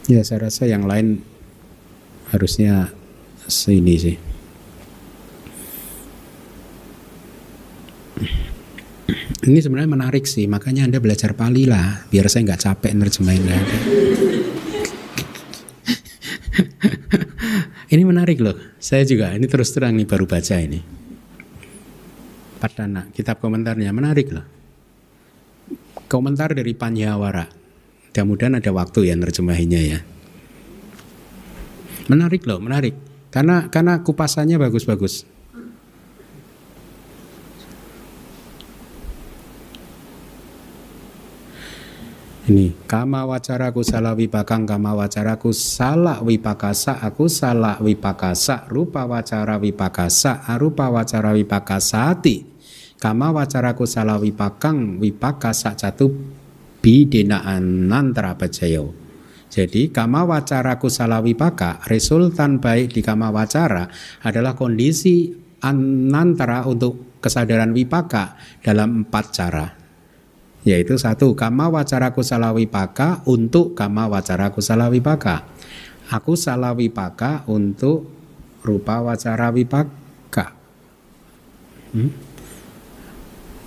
Ya, saya rasa yang lain harusnya sini sih. Ini sebenarnya menarik sih, makanya Anda belajar Pali lah, biar saya nggak capek nerjemahin. Ini menarik loh, saya juga ini terus terang nih baru baca ini. Padana, kitab komentarnya menarik loh. Komentar dari Panyawara. Mudah-mudahan ada waktu ya nerjemahinnya ya. Menarik loh, menarik. Karena kupasannya bagus-bagus. Ini kama wacaraku salah wipakang kama wacaraku salah wipakasa aku salah wipakasa rupa wacara wipakasa arupa wacara wipakasati kama wacaraku salah wipakang wipakasa catu bidenaan nantara bajayo. Jadi kama wacaraku salah wipaka, resultan baik di kama wacara adalah kondisi anantara untuk kesadaran wipaka dalam 4 cara. Yaitu 1, kama wacaraku salah wipaka untuk kama wacaraku salah wipaka. Aku salah wipaka untuk rupa wacara wipaka.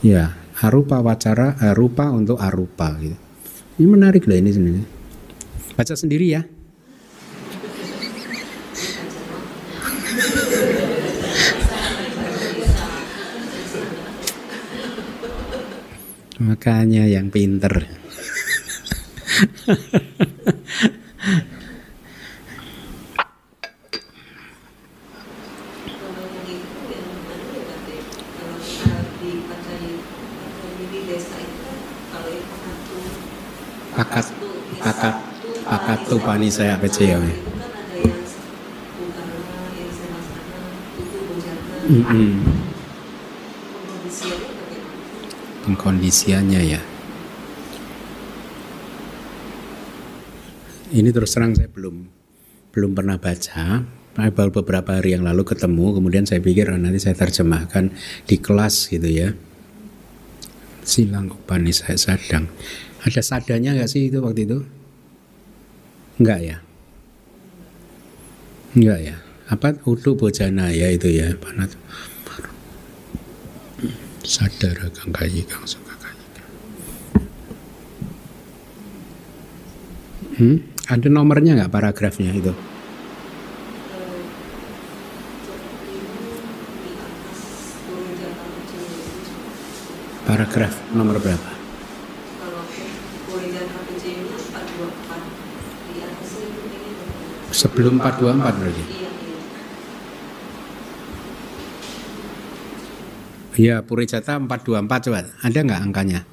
Ya, arupa wacara, rupa untuk arupa gitu. Ini menarik loh ini sebenarnya. Baca sendiri ya. Makanya yang pinter. Pakat tuh pani saya kecil. Pengkondisiannya ya. Ini terus terang saya belum pernah baca. Baru beberapa hari yang lalu ketemu, kemudian saya pikir nanti saya terjemahkan di kelas gitu ya. Silang Upanishad Sadang. Ada sadanya nggak sih itu waktu itu? Enggak ya? Enggak ya? Apa Udu Bojana ya itu ya? Panat. Sadara kang kayi kang suka kayi. Ada nomornya nggak paragrafnya itu? Paragraf nomor berapa? Sebelum 424 berarti? Iya, Purijata 424 coba. Ada nggak angkanya?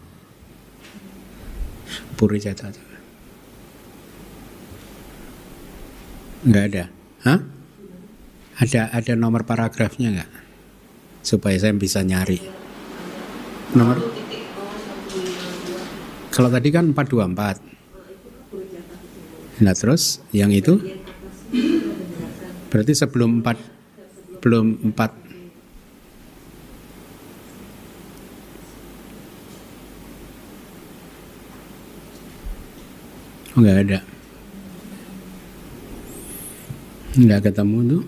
Purijata coba. Nggak ada. Hah? Ada nomor paragrafnya nggak? Supaya saya bisa nyari. Nomor? Kalau tadi kan 424. Nah terus yang itu? Berarti sebelum 4, belum 4. Oh, nggak ada. Nggak ketemu tuh.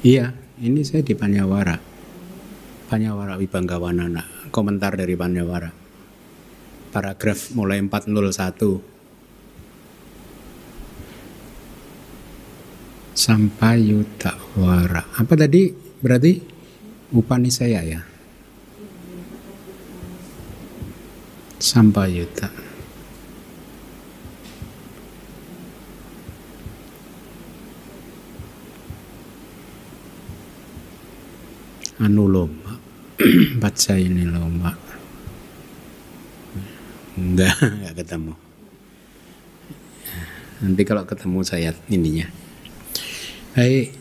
Iya, ini saya di Panyawara. Panyawara Wibanggawanana, komentar dari Panyawara. Paragraf mulai 401 sampai Yudhawara. Apa tadi? Berarti Upanisaya ya? Sampai Yudha. Anu lomba. Baca ini lomba. Enggak ketemu. Nanti kalau ketemu saya ininya. Baik,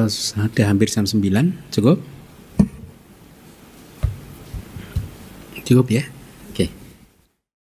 sudah hampir jam 9, cukup? Cukup ya?